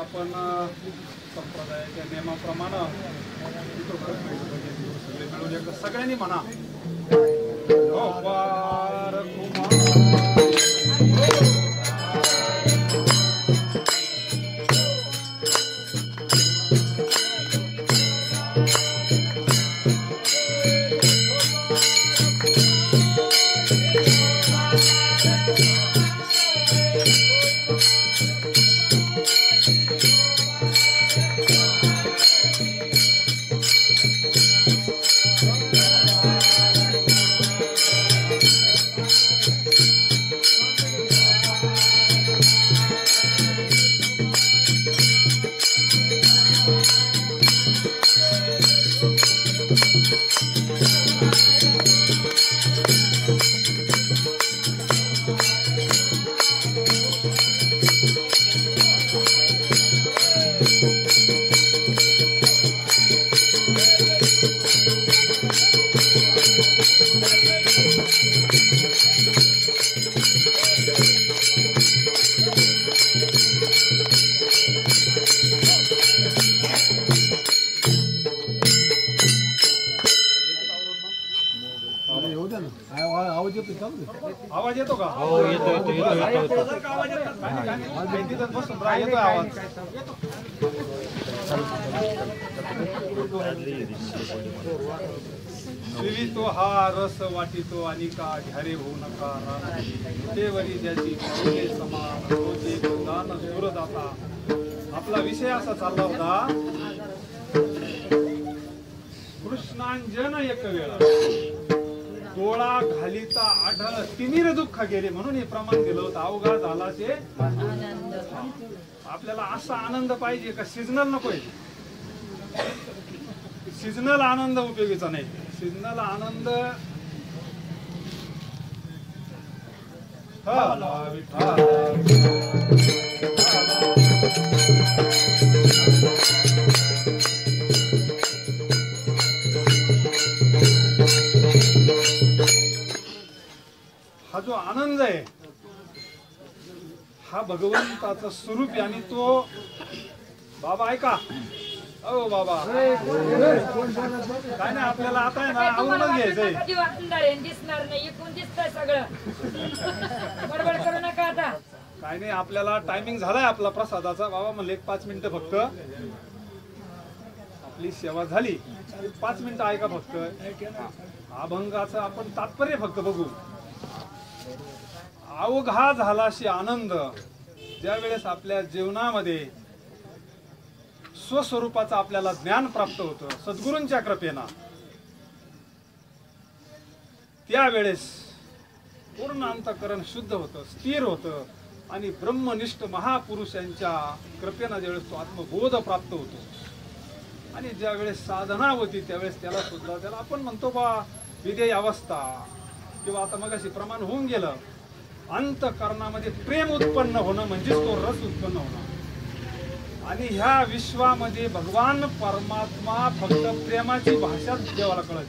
आपण संप्रदायाच्या नियमाप्रमाणे सगळे मिळून एकदा सगळ्यांनी म्हणा आवाज येतो का? शिवितो हा रस वाटितो आणि का घ्यारे होऊ नका तेवरी ज्याची समान तोचे दान सुरदाता. आपला विषय असा चालला होता कृष्णांजन एक वेळा डोळा घालिता आढळ तिमिर दुःख गेले म्हणून हे प्रमाण दिलं होतं अवघा झाला ते आपल्याला असा आनंद पाहिजे का सिजनल नकोय. सिजनल आनंद उपयोगीचा नाही. सिजनल आनंद हा जो आनंद आहे हा भगवंताचं स्वरूप आहे. आणि तो बाबा ऐका ओ बाबा काय नाही आपल्याला आता आहे ना आवडूनच घ्यायचंय. दिसणार नाही इकडून दिसतंय सगळं बडबड करू नका आता. काय नाही आपल्याला टायमिंग झालाय आपला प्रसादाचा. बाबा म्हणले 5 मिनिटं फक्त आपली सेवा झाली. 5 मिनिटं ऐका फक्त. अभंगाचं आपण तात्पर्य फक्त बघू. अवघा झालाशी आनंद ज्या वेळेस आपल्या जीवनामध्ये स्वस्वरूपाचं आपल्याला ज्ञान प्राप्त होतं सद्गुरूंच्या कृपेनं त्यावेळेस पूर्ण अंतःकरण शुद्ध होतं स्थिर होतं आणि ब्रह्मनिष्ठ महापुरुषांच्या कृपेनं ज्यावेळेस तो आत्मबोध प्राप्त होतो. आणि ज्या वेळेस साधना होती त्यावेळेस त्याला सुद्धा त्याला आपण म्हणतो बा विधेय अवस्था किंवा आता मगाशी प्रमाण होऊन गेलं. अंतःकरणामध्ये प्रेम उत्पन्न होणं म्हणजेच तो रस उत्पन्न होणं. आणि ह्या विश्वामध्ये भगवान परमात्मा फक्त प्रेमाची भाषा देवाला कळत.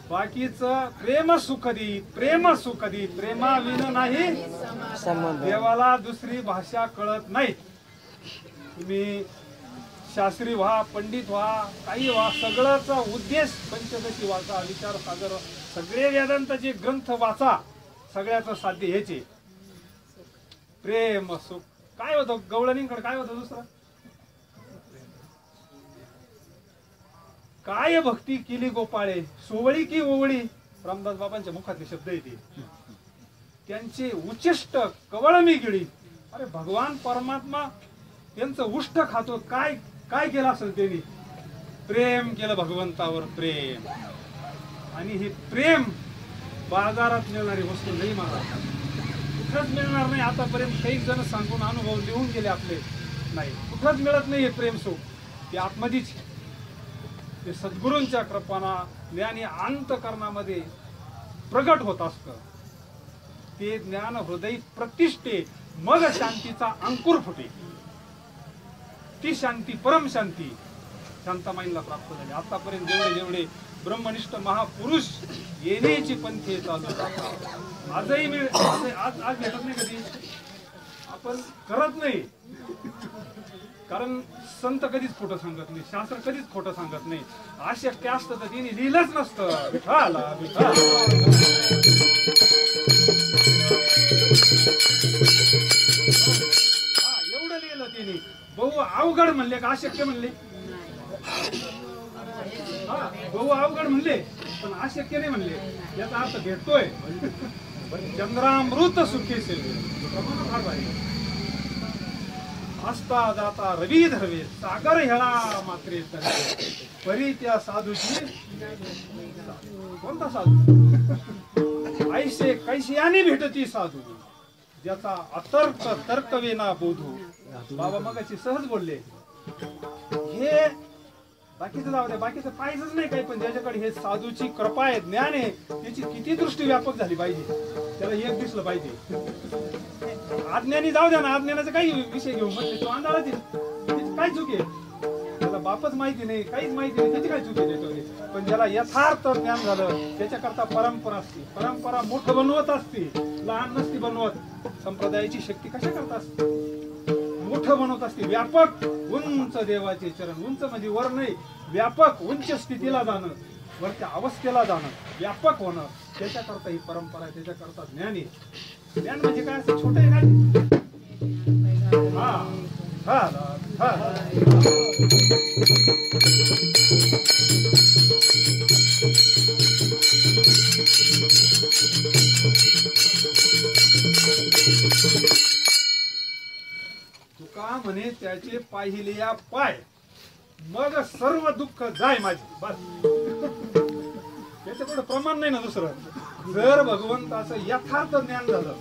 बाकीच प्रेम सुखदी प्रेम सुखदी प्रेमाविन नाही देवाला दुसरी भाषा कळत नाही. तुम्ही शास्त्री व्हा पंडित व्हा काही व्हा सगळ्याचा उद्देश पंचदशी वाचा विचार सागर सगळे वेदांताचे ग्रंथ वाचा सगळ्याचं साध्य ह्याचे प्रेम सुख. काय होतं गवळणींकडे काय होतं दुसरं काय भक्ती केली गोपाळे सोवळी की ओवळी रामदास बाबांच्या मुखातले शब्द येते. त्यांचे उच्चिष्ट कवळ मी गिळी. अरे भगवान परमात्मा त्यांचं उष्ट खातो. काय काय केलं असेल त्यांनी प्रेम केलं भगवंतावर प्रेम. आणि हे प्रेम बाजारात मिळणारी वस्तू नाही मला कुठंच मिळणार नाही. आतापर्यंत काही जण सांगून अनुभव लिहून गेले आपले नाही, कुठंच मिळत नाही हे प्रेम सुख. ते आतमध्येच ते सद्गुरूंच्या कृपाना ज्ञानी अंतकरणामध्ये प्रगट होत असतं. ते ज्ञान हृदय प्रतिष्ठे, मग शांतीचा अंकुर फुटे. ती शांती, परम शांती शांतामाईला प्राप्त झाली. आतापर्यंत जेवढे जेवढे ब्रह्मनिष्ठ महापुरुष येण्याची पंथी चालू आहेत. आजही मी आज भेटत नाही कधी, आपण करत नाही. कारण संत कधीच खोटं सांगत नाही, शास्त्र कधीच खोटं सांगत नाही. अशक्य असतं तर तिने लिहिलंच नसतं. विठाला विठा एवढं लिहिलं तिने. बहु अवघड म्हणले का अशक्य म्हणले? हा, बहु अवघड म्हणले पण अशक्य नाही म्हणले. याचा अर्थ भेटतोय. चंद्रामृत सुखी सेवे फार भारी. असता जाता रवी धरवे, सागर हेळा मात्रे तर्फे, परी त्या साधूची. कोणता साधू? ऐसे कैशियाने भेटती साधू, ज्याचा अतर्क तर्क वेना बोधू. बाबा मगाशी सहज बोलले. हे बाकीचं जाऊ दे, बाकीचं पाहिजेच नाही काही, पण ज्याच्याकडे हे साधूची कृपा आहे, ज्ञान आहे, त्याची किती दृष्टी व्यापक झाली पाहिजे, त्याला एक दिसलं पाहिजे. अज्ञानी जाऊ द्या ना, अज्ञानाचा काही विषय घेऊ म्हणजे तो अंधाराची काय चूक आहे? त्याला बापच माहिती नाही, काहीच माहिती नाही, त्याची काय चूक आहे त्याच्यामध्ये. पण ज्याला यथार्थ ज्ञान झालं त्याच्याकरता परंपरा असते. परंपरा मोठं बनवत असते, लहान नसती बनवत. संप्रदायाची शक्ती कशा करता असते? मोठं बनवत असते. व्यापक उंच देवाचे चरण. उंच म्हणजे वर नाही, व्यापक उंच स्थितीला जाणं, वरच्या अवस्थेला जाणं, व्यापक होणं. त्याच्याकरता ही परंपरा आहे, त्याच्याकरता ज्ञान आहे. ज्ञान म्हणजे काय असं छोटं आहे काय? तुका म्हणे त्याचे पाहिले या पाय, मग सर्व दुःख जाय माझी. बस त्याच्याकडे प्रमाण नाही ना दुसरं. जर भगवंताचं यथार्थ ज्ञान झालं,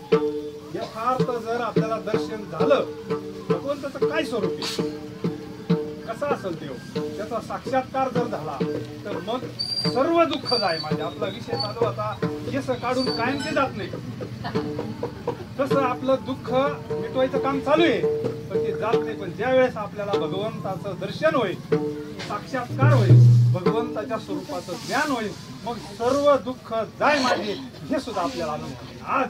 यथार्थ जर आपल्याला दर्शन झालं, भगवंताचं काय स्वरूप आहे, कसा असेल देव, त्याचा साक्षात्कार जर झाला तर मग सर्व दुःख जाय माझे. आपला विषय चालू आता केस काढून कायमचे जात नाही, तसं आपलं दुःख मिटवायचं काम चालू आहे, पण ते जात नाही. पण ज्या वेळेस आपल्याला भगवंताचं दर्शन होईल, साक्षात्कार होईल, भगवंताच्या स्वरूपाचं ज्ञान होईल, मग सर्व दुःख जाय माझे, हे सुद्धा आपल्याला अनुभव. आज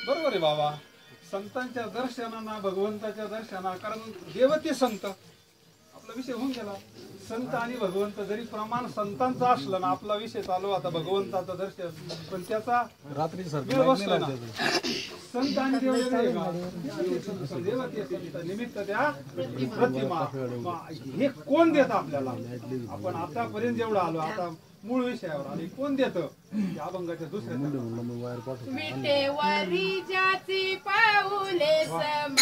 बरोबर आहे बाबा. संतांच्या दर्शनाना, भगवंताच्या दर्शना, कारण देव ते संत. आपला विषय होऊन गेला. संत आणि भगवंत जरी प्रमाण संतांचं असलं ना, आपला विषय चालू आता भगवंताचं दर्शन, पण त्याचा रात्री बसला ना. संत आणि देव वेगळे का? देव ते संत, निमित्त त्या प्रतिमा. हे कोण देत आपल्याला? आपण आतापर्यंत जेवढं आलो, आता मूळ विषयावर आले. कोण देत? अभंगाच्या दुसऱ्या विटेवरी ज्याची पाऊले समान,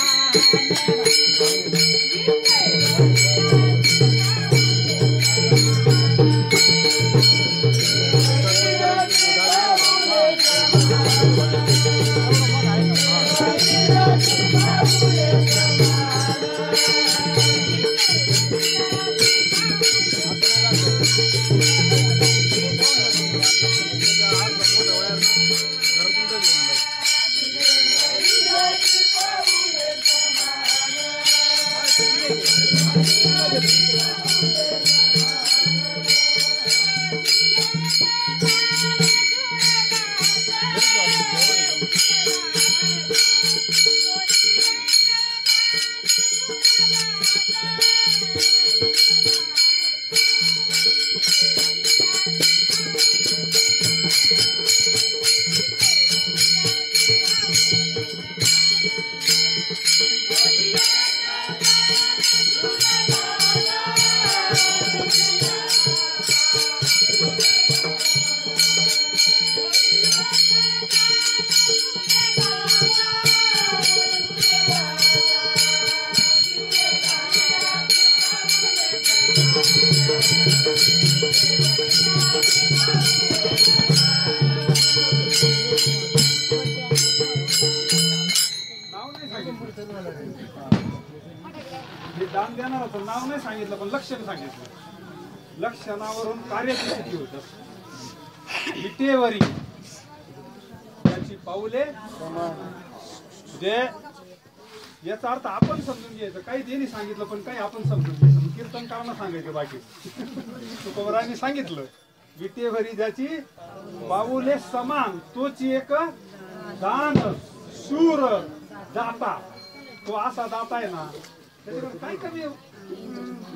दान देणार होतं, नाव नाही सांगितलं पण लक्षण सांगितलं. लक्षणावरून कार्याची स्थिती होत. विटेवरी त्याची पाऊले म्हणजे याचा अर्थ आपण समजून घ्यायचं. काही त्यांनी सांगितलं पण काही आपण समजून घ्यायचं. कीर्तनकारांना सांगायचं बाकी. तुकोबरायांनी सांगितलं विटेवरी ज्याची पाऊले समान तोची एक दान शूर दाता. तो असा दाता आहे ना त्याच्याकडे काय कमी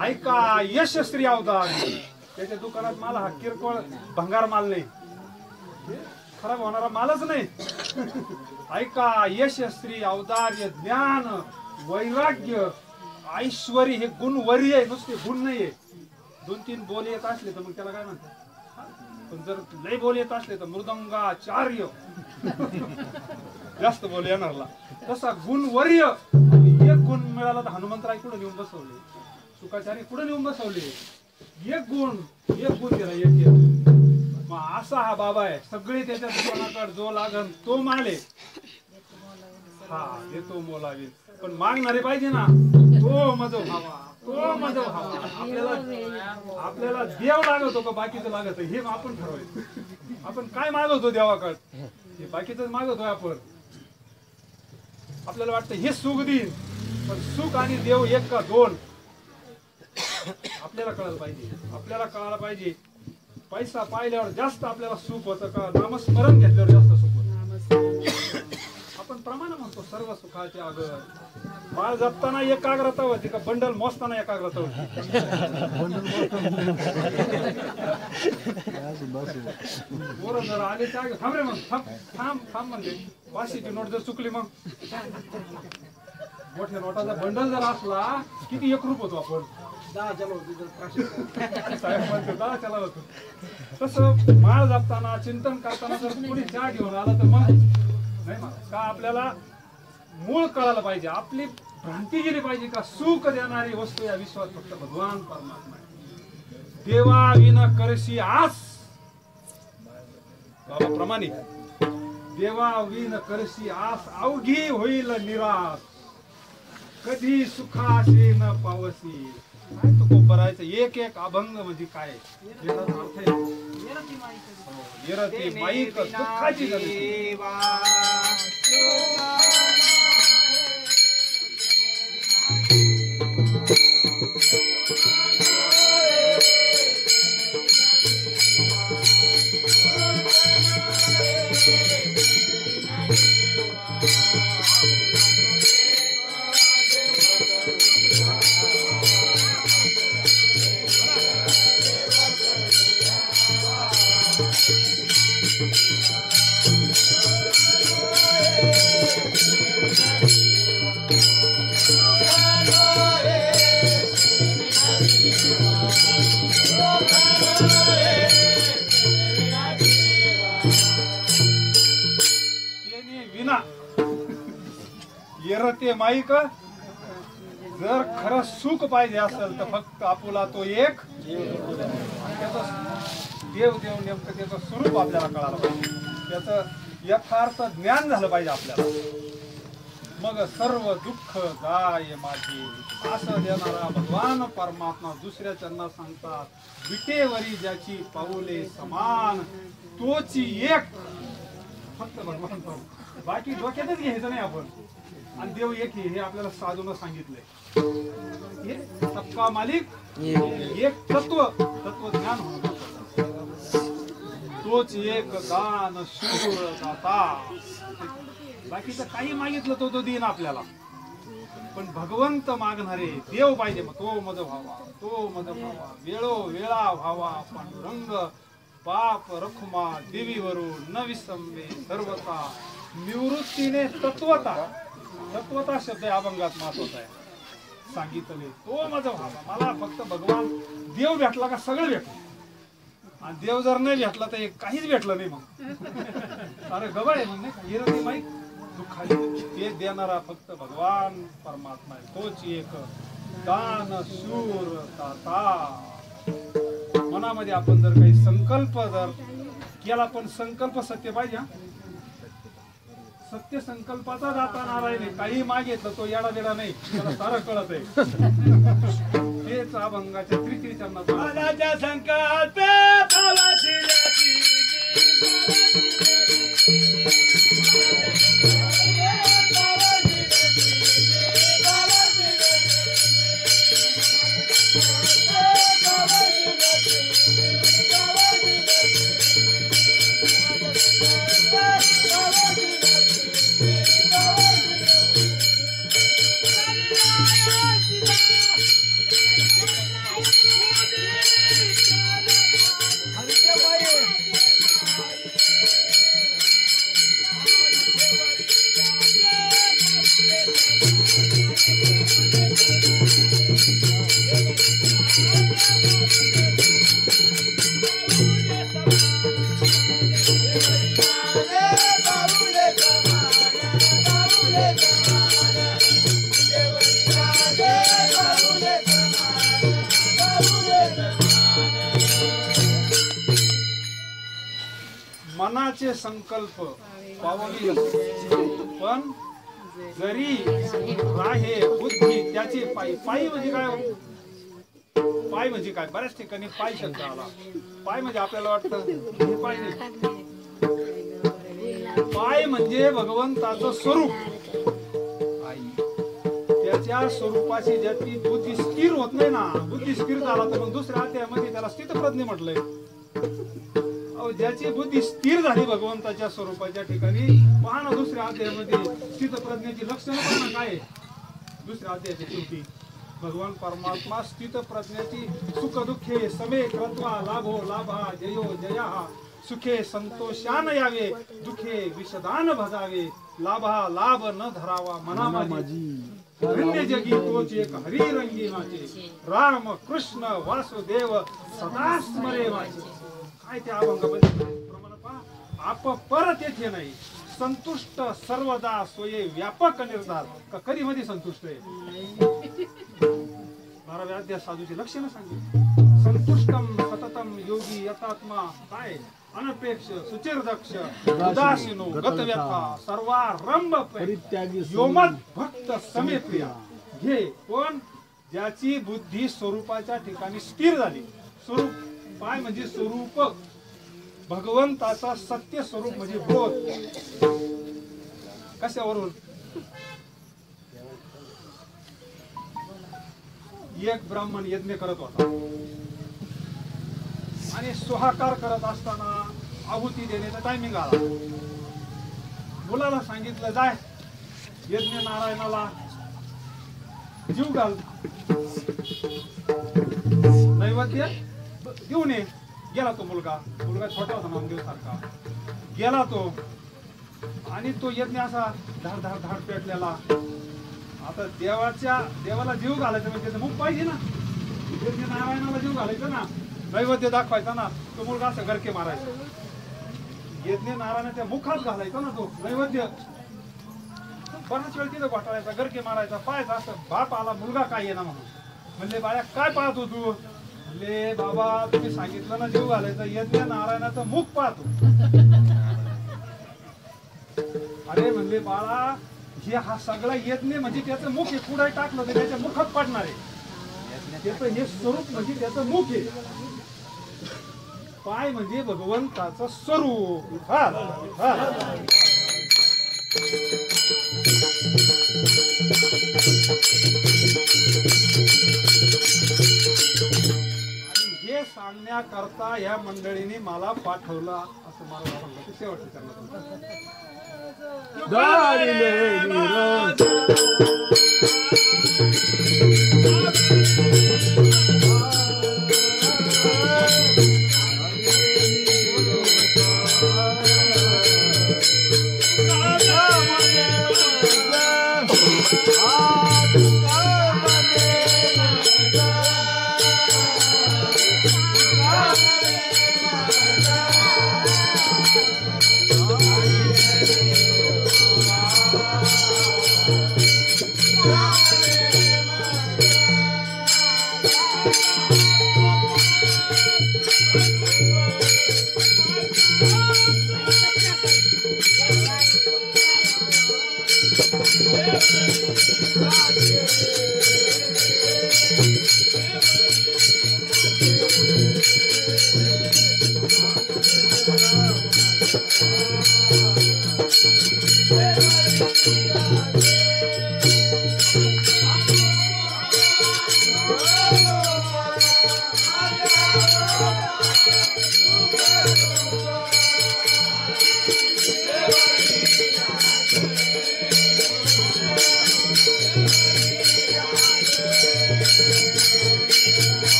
ऐका यशस्वी अवतार. त्याच्या दुकानात माल हा किरकोळ भंगार माल नाही, खराब होणारा मालच नाही. ऐका यशस्वी औदार्य ज्ञान वैराग्य ऐश्वर हे गुण वरी आहे, नुसते गुण नाहीये. 2-3 बोल येत असले तर मग त्याला काय म्हणतात. पण जर लय बोल येत असले तर मृदंगाचार्य जास्त बोल येणारला. तसा गुणवर्य एक गुण मिळाला तर हनुमंतराय कुठे नेऊन बसवले, शुकाचार्य कुठे नेऊन बसवले. एक गुण दिला एक. मग असा हा बाबा आहे. सगळे त्याच्या दुकानाकडे जो लागन तो माले हा देतो मोलावी. पण मागणारे पाहिजे ना, तो मज व्हावा, तो मज व्हावा. आपल्याला देव लागतो का बाकीचं लागत हे आपण ठरवायचं. आपण काय मागवतो देवाकडे हे बाकीच मागवतोय आपण. आपल्याला वाटतं हे सुख देईन, पण सुख आणि देव एक का दोन आपल्याला कळायला पाहिजे. आपल्याला कळायला पाहिजे पैसा पाहिल्यावर जास्त आपल्याला सुख होतं का नामस्मरण घेतल्यावर जास्त सुख होतं. आपण प्रमाण म्हणतो सर्व सुखाचे आगर. बाळ जपताना एकाग्रता होती का बंडल मोजताना एकाग्रता होती. पोरं जर आले त्या थांब रे मग थांब म्हणले. 500ची नोट जर चुकली मग मोठ्या नोटाचा बंडल जर असला किती एकरूप होतो आपण. 10 चला होतो. तसं माळ जपताना चिंतन करताना जर कोणी चहा घेऊन आला तर मग नाही का आपल्याला मूळ कळायला पाहिजे. आपली भ्रांती गेली पाहिजे का सुख देणारी वस्तू या विश्वात फक्त भगवान परमात्मा आहे. देवा विन करशी आस बाबा प्रमाणे देवा विन करशी आस अवघी होईल निराश. कधी सुखाशी न पावसी. काय तो करायचं एक एक अभंग म्हणजे काय येरती माईक दुःखाची येरते माईक. जर खरं सुख पाहिजे असेल तर फक्त आपुला तो एक देव नेमकं त्याचं स्वरूप आपल्याला कळालं पाहिजे. त्याचं यथार्थ ज्ञान झालं पाहिजे आपल्याला. मग सर्व दुःख जाय माझे असं देणारा भगवान परमात्मा दुसऱ्या चरणात सांगतात विटेवरी ज्याची पाऊले समान तोची एक फक्त भगवान बाकी डोक्यातच घ्यायचं नाही आपण आणि देव एक हे आपल्याला साधून सांगितलंय सबका मालिक एक तत्वज्ञान होणं तोच एक दान शूर दाता बाकीचं काही मागितलं तो देईन आपल्याला पण भगवंत मागणारे देव पाहिजे मग तो मद व्हावा वेळो वेळा व्हावा पांडुरंग पाप रखुमा देवीवरून न विसंबे सर्वता निवृत्तीने तत्वता शब्द अभंगात महत्वाचा आहे सांगितले तो मज व्हावा मला फक्त भगवान देव भेटला का सगळं भेटलं आणि देव जर नाही भेटला तर काहीच भेटलं नाही मग अरे गबळ आहे मग नाही हिरती माहीत दुःखाली ते देणारा फक्त भगवान परमात्मा आहे तोच एक दान शूर दाता मनामध्ये आपण जर काही संकल्प जर केला पण संकल्प सत्य पाहिजे सत्य संकल्पाचा दाता नारायण आहे काही मागितलं तो येडा बेडा नाही त्याला सारं कळत आहे तेच अभंगाच्या त्रिकरी चरणात संकल्प मनाचे संकल्प पावली पण जरी राहे बुद्धी त्याचे पायी म्हणजे काय पाय म्हणजे काय बऱ्याच ठिकाणी पाय शब्द आला पाय म्हणजे आपल्याला वाटतं हे पाय नाही पाय म्हणजे भगवंताचं स्वरूप त्याच्या स्वरूपाची ज्याची बुद्धी स्थिर होत नाही ना बुद्धी स्थिर झाला तर मग दुसऱ्या अध्यायामध्ये त्याला स्थितप्रज्ञ म्हटलंय ज्याची बुद्धी स्थिर झाली भगवंताच्या स्वरूपाच्या ठिकाणी पहा ना दुसऱ्या अध्यायामध्ये स्थितप्रज्ञेची लक्षणं पहा ना काय दुसऱ्या अध्यायाची शेवटी भगवान परमात्मा स्थितप्रज्ञेची सुख दुःखे समे कृत्वा लाभो लाभा जयो जया सुखे संतोषान यावे दुखे विषदान भजावे लाभा लाभ न धरावा मना माझी धन्य जगी तोच एक हरी रंगी माझे राम कृष्ण वासुदेव सदा स्मरे माझे काय त्या अभंगामध्ये प्रमाण पहा आप परत येथे नाही संतुष्ट सर्वदा सोये व्यापक निर्धार का कधी मध्ये संतुष्ट आहे 12व्या अध्याय साधूची लक्षणं सांगितली संतुष्टम सततम योगी यतात्मा काय अनपेक्ष सुचिरदक्ष उदासीनो गतव्यथा सर्वारंभ परित्यागी योमत भक्त समे प्रिया घे पण ज्याची बुद्धी स्वरूपाच्या ठिकाणी स्थिर झाली स्वरूप पाय म्हणजे स्वरूप भगवंताचा सत्य स्वरूप म्हणजे बोध कशावरून एक ब्राह्मण यज्ञ करत होता आणि सुहाकार करत असताना आहुती देण्याचा टायमिंग आला मुलाला सांगितलं जाय यज्ञ नारायणाला जीव घाल नैवेद्य घेऊन ये गेला तो मुलगा छोटा होता नामदेव सारखा गेला तो आणि तो यज्ञ असा धाड धाड धाड पेटलेला आता देवाला जीव घालायचा म्हणजे त्याचं मुख पाहिजे ना यज्ञ नारायणाला जीव घालायचं ना नैवेद्य दाखवायचा ना तो मुलगा असं गरके मारायचा यज्ञ नारायणाच्या मुखात घालायचा ना तो नैवेद्य बराच वेळ तिथं घोटाळायचा गरके मारायचा पाहायचा असं बाप आला मुलगा काय येणार म्हणून म्हणले बाळ्या काय पाहतो तू म्हणले बाबा तुम्ही सांगितलं ना जीव घालायचं यज्ञ नारायणाचं मुख पाहतो अरे म्हणले बाळा हे हा सगळा यज्ञ म्हणजे त्याचं मुख आहे, पुढे टाकलं तर त्याच्या मुखात पडणार आहे. त्याचं हे स्वरूप म्हणजे त्याचं मुख आहे. पाय म्हणजे भगवंताचं स्वरूप. हे सांगण्याकरता या मंडळीने मला पाठवलं असं मला सांगलं. शेवटचं करणार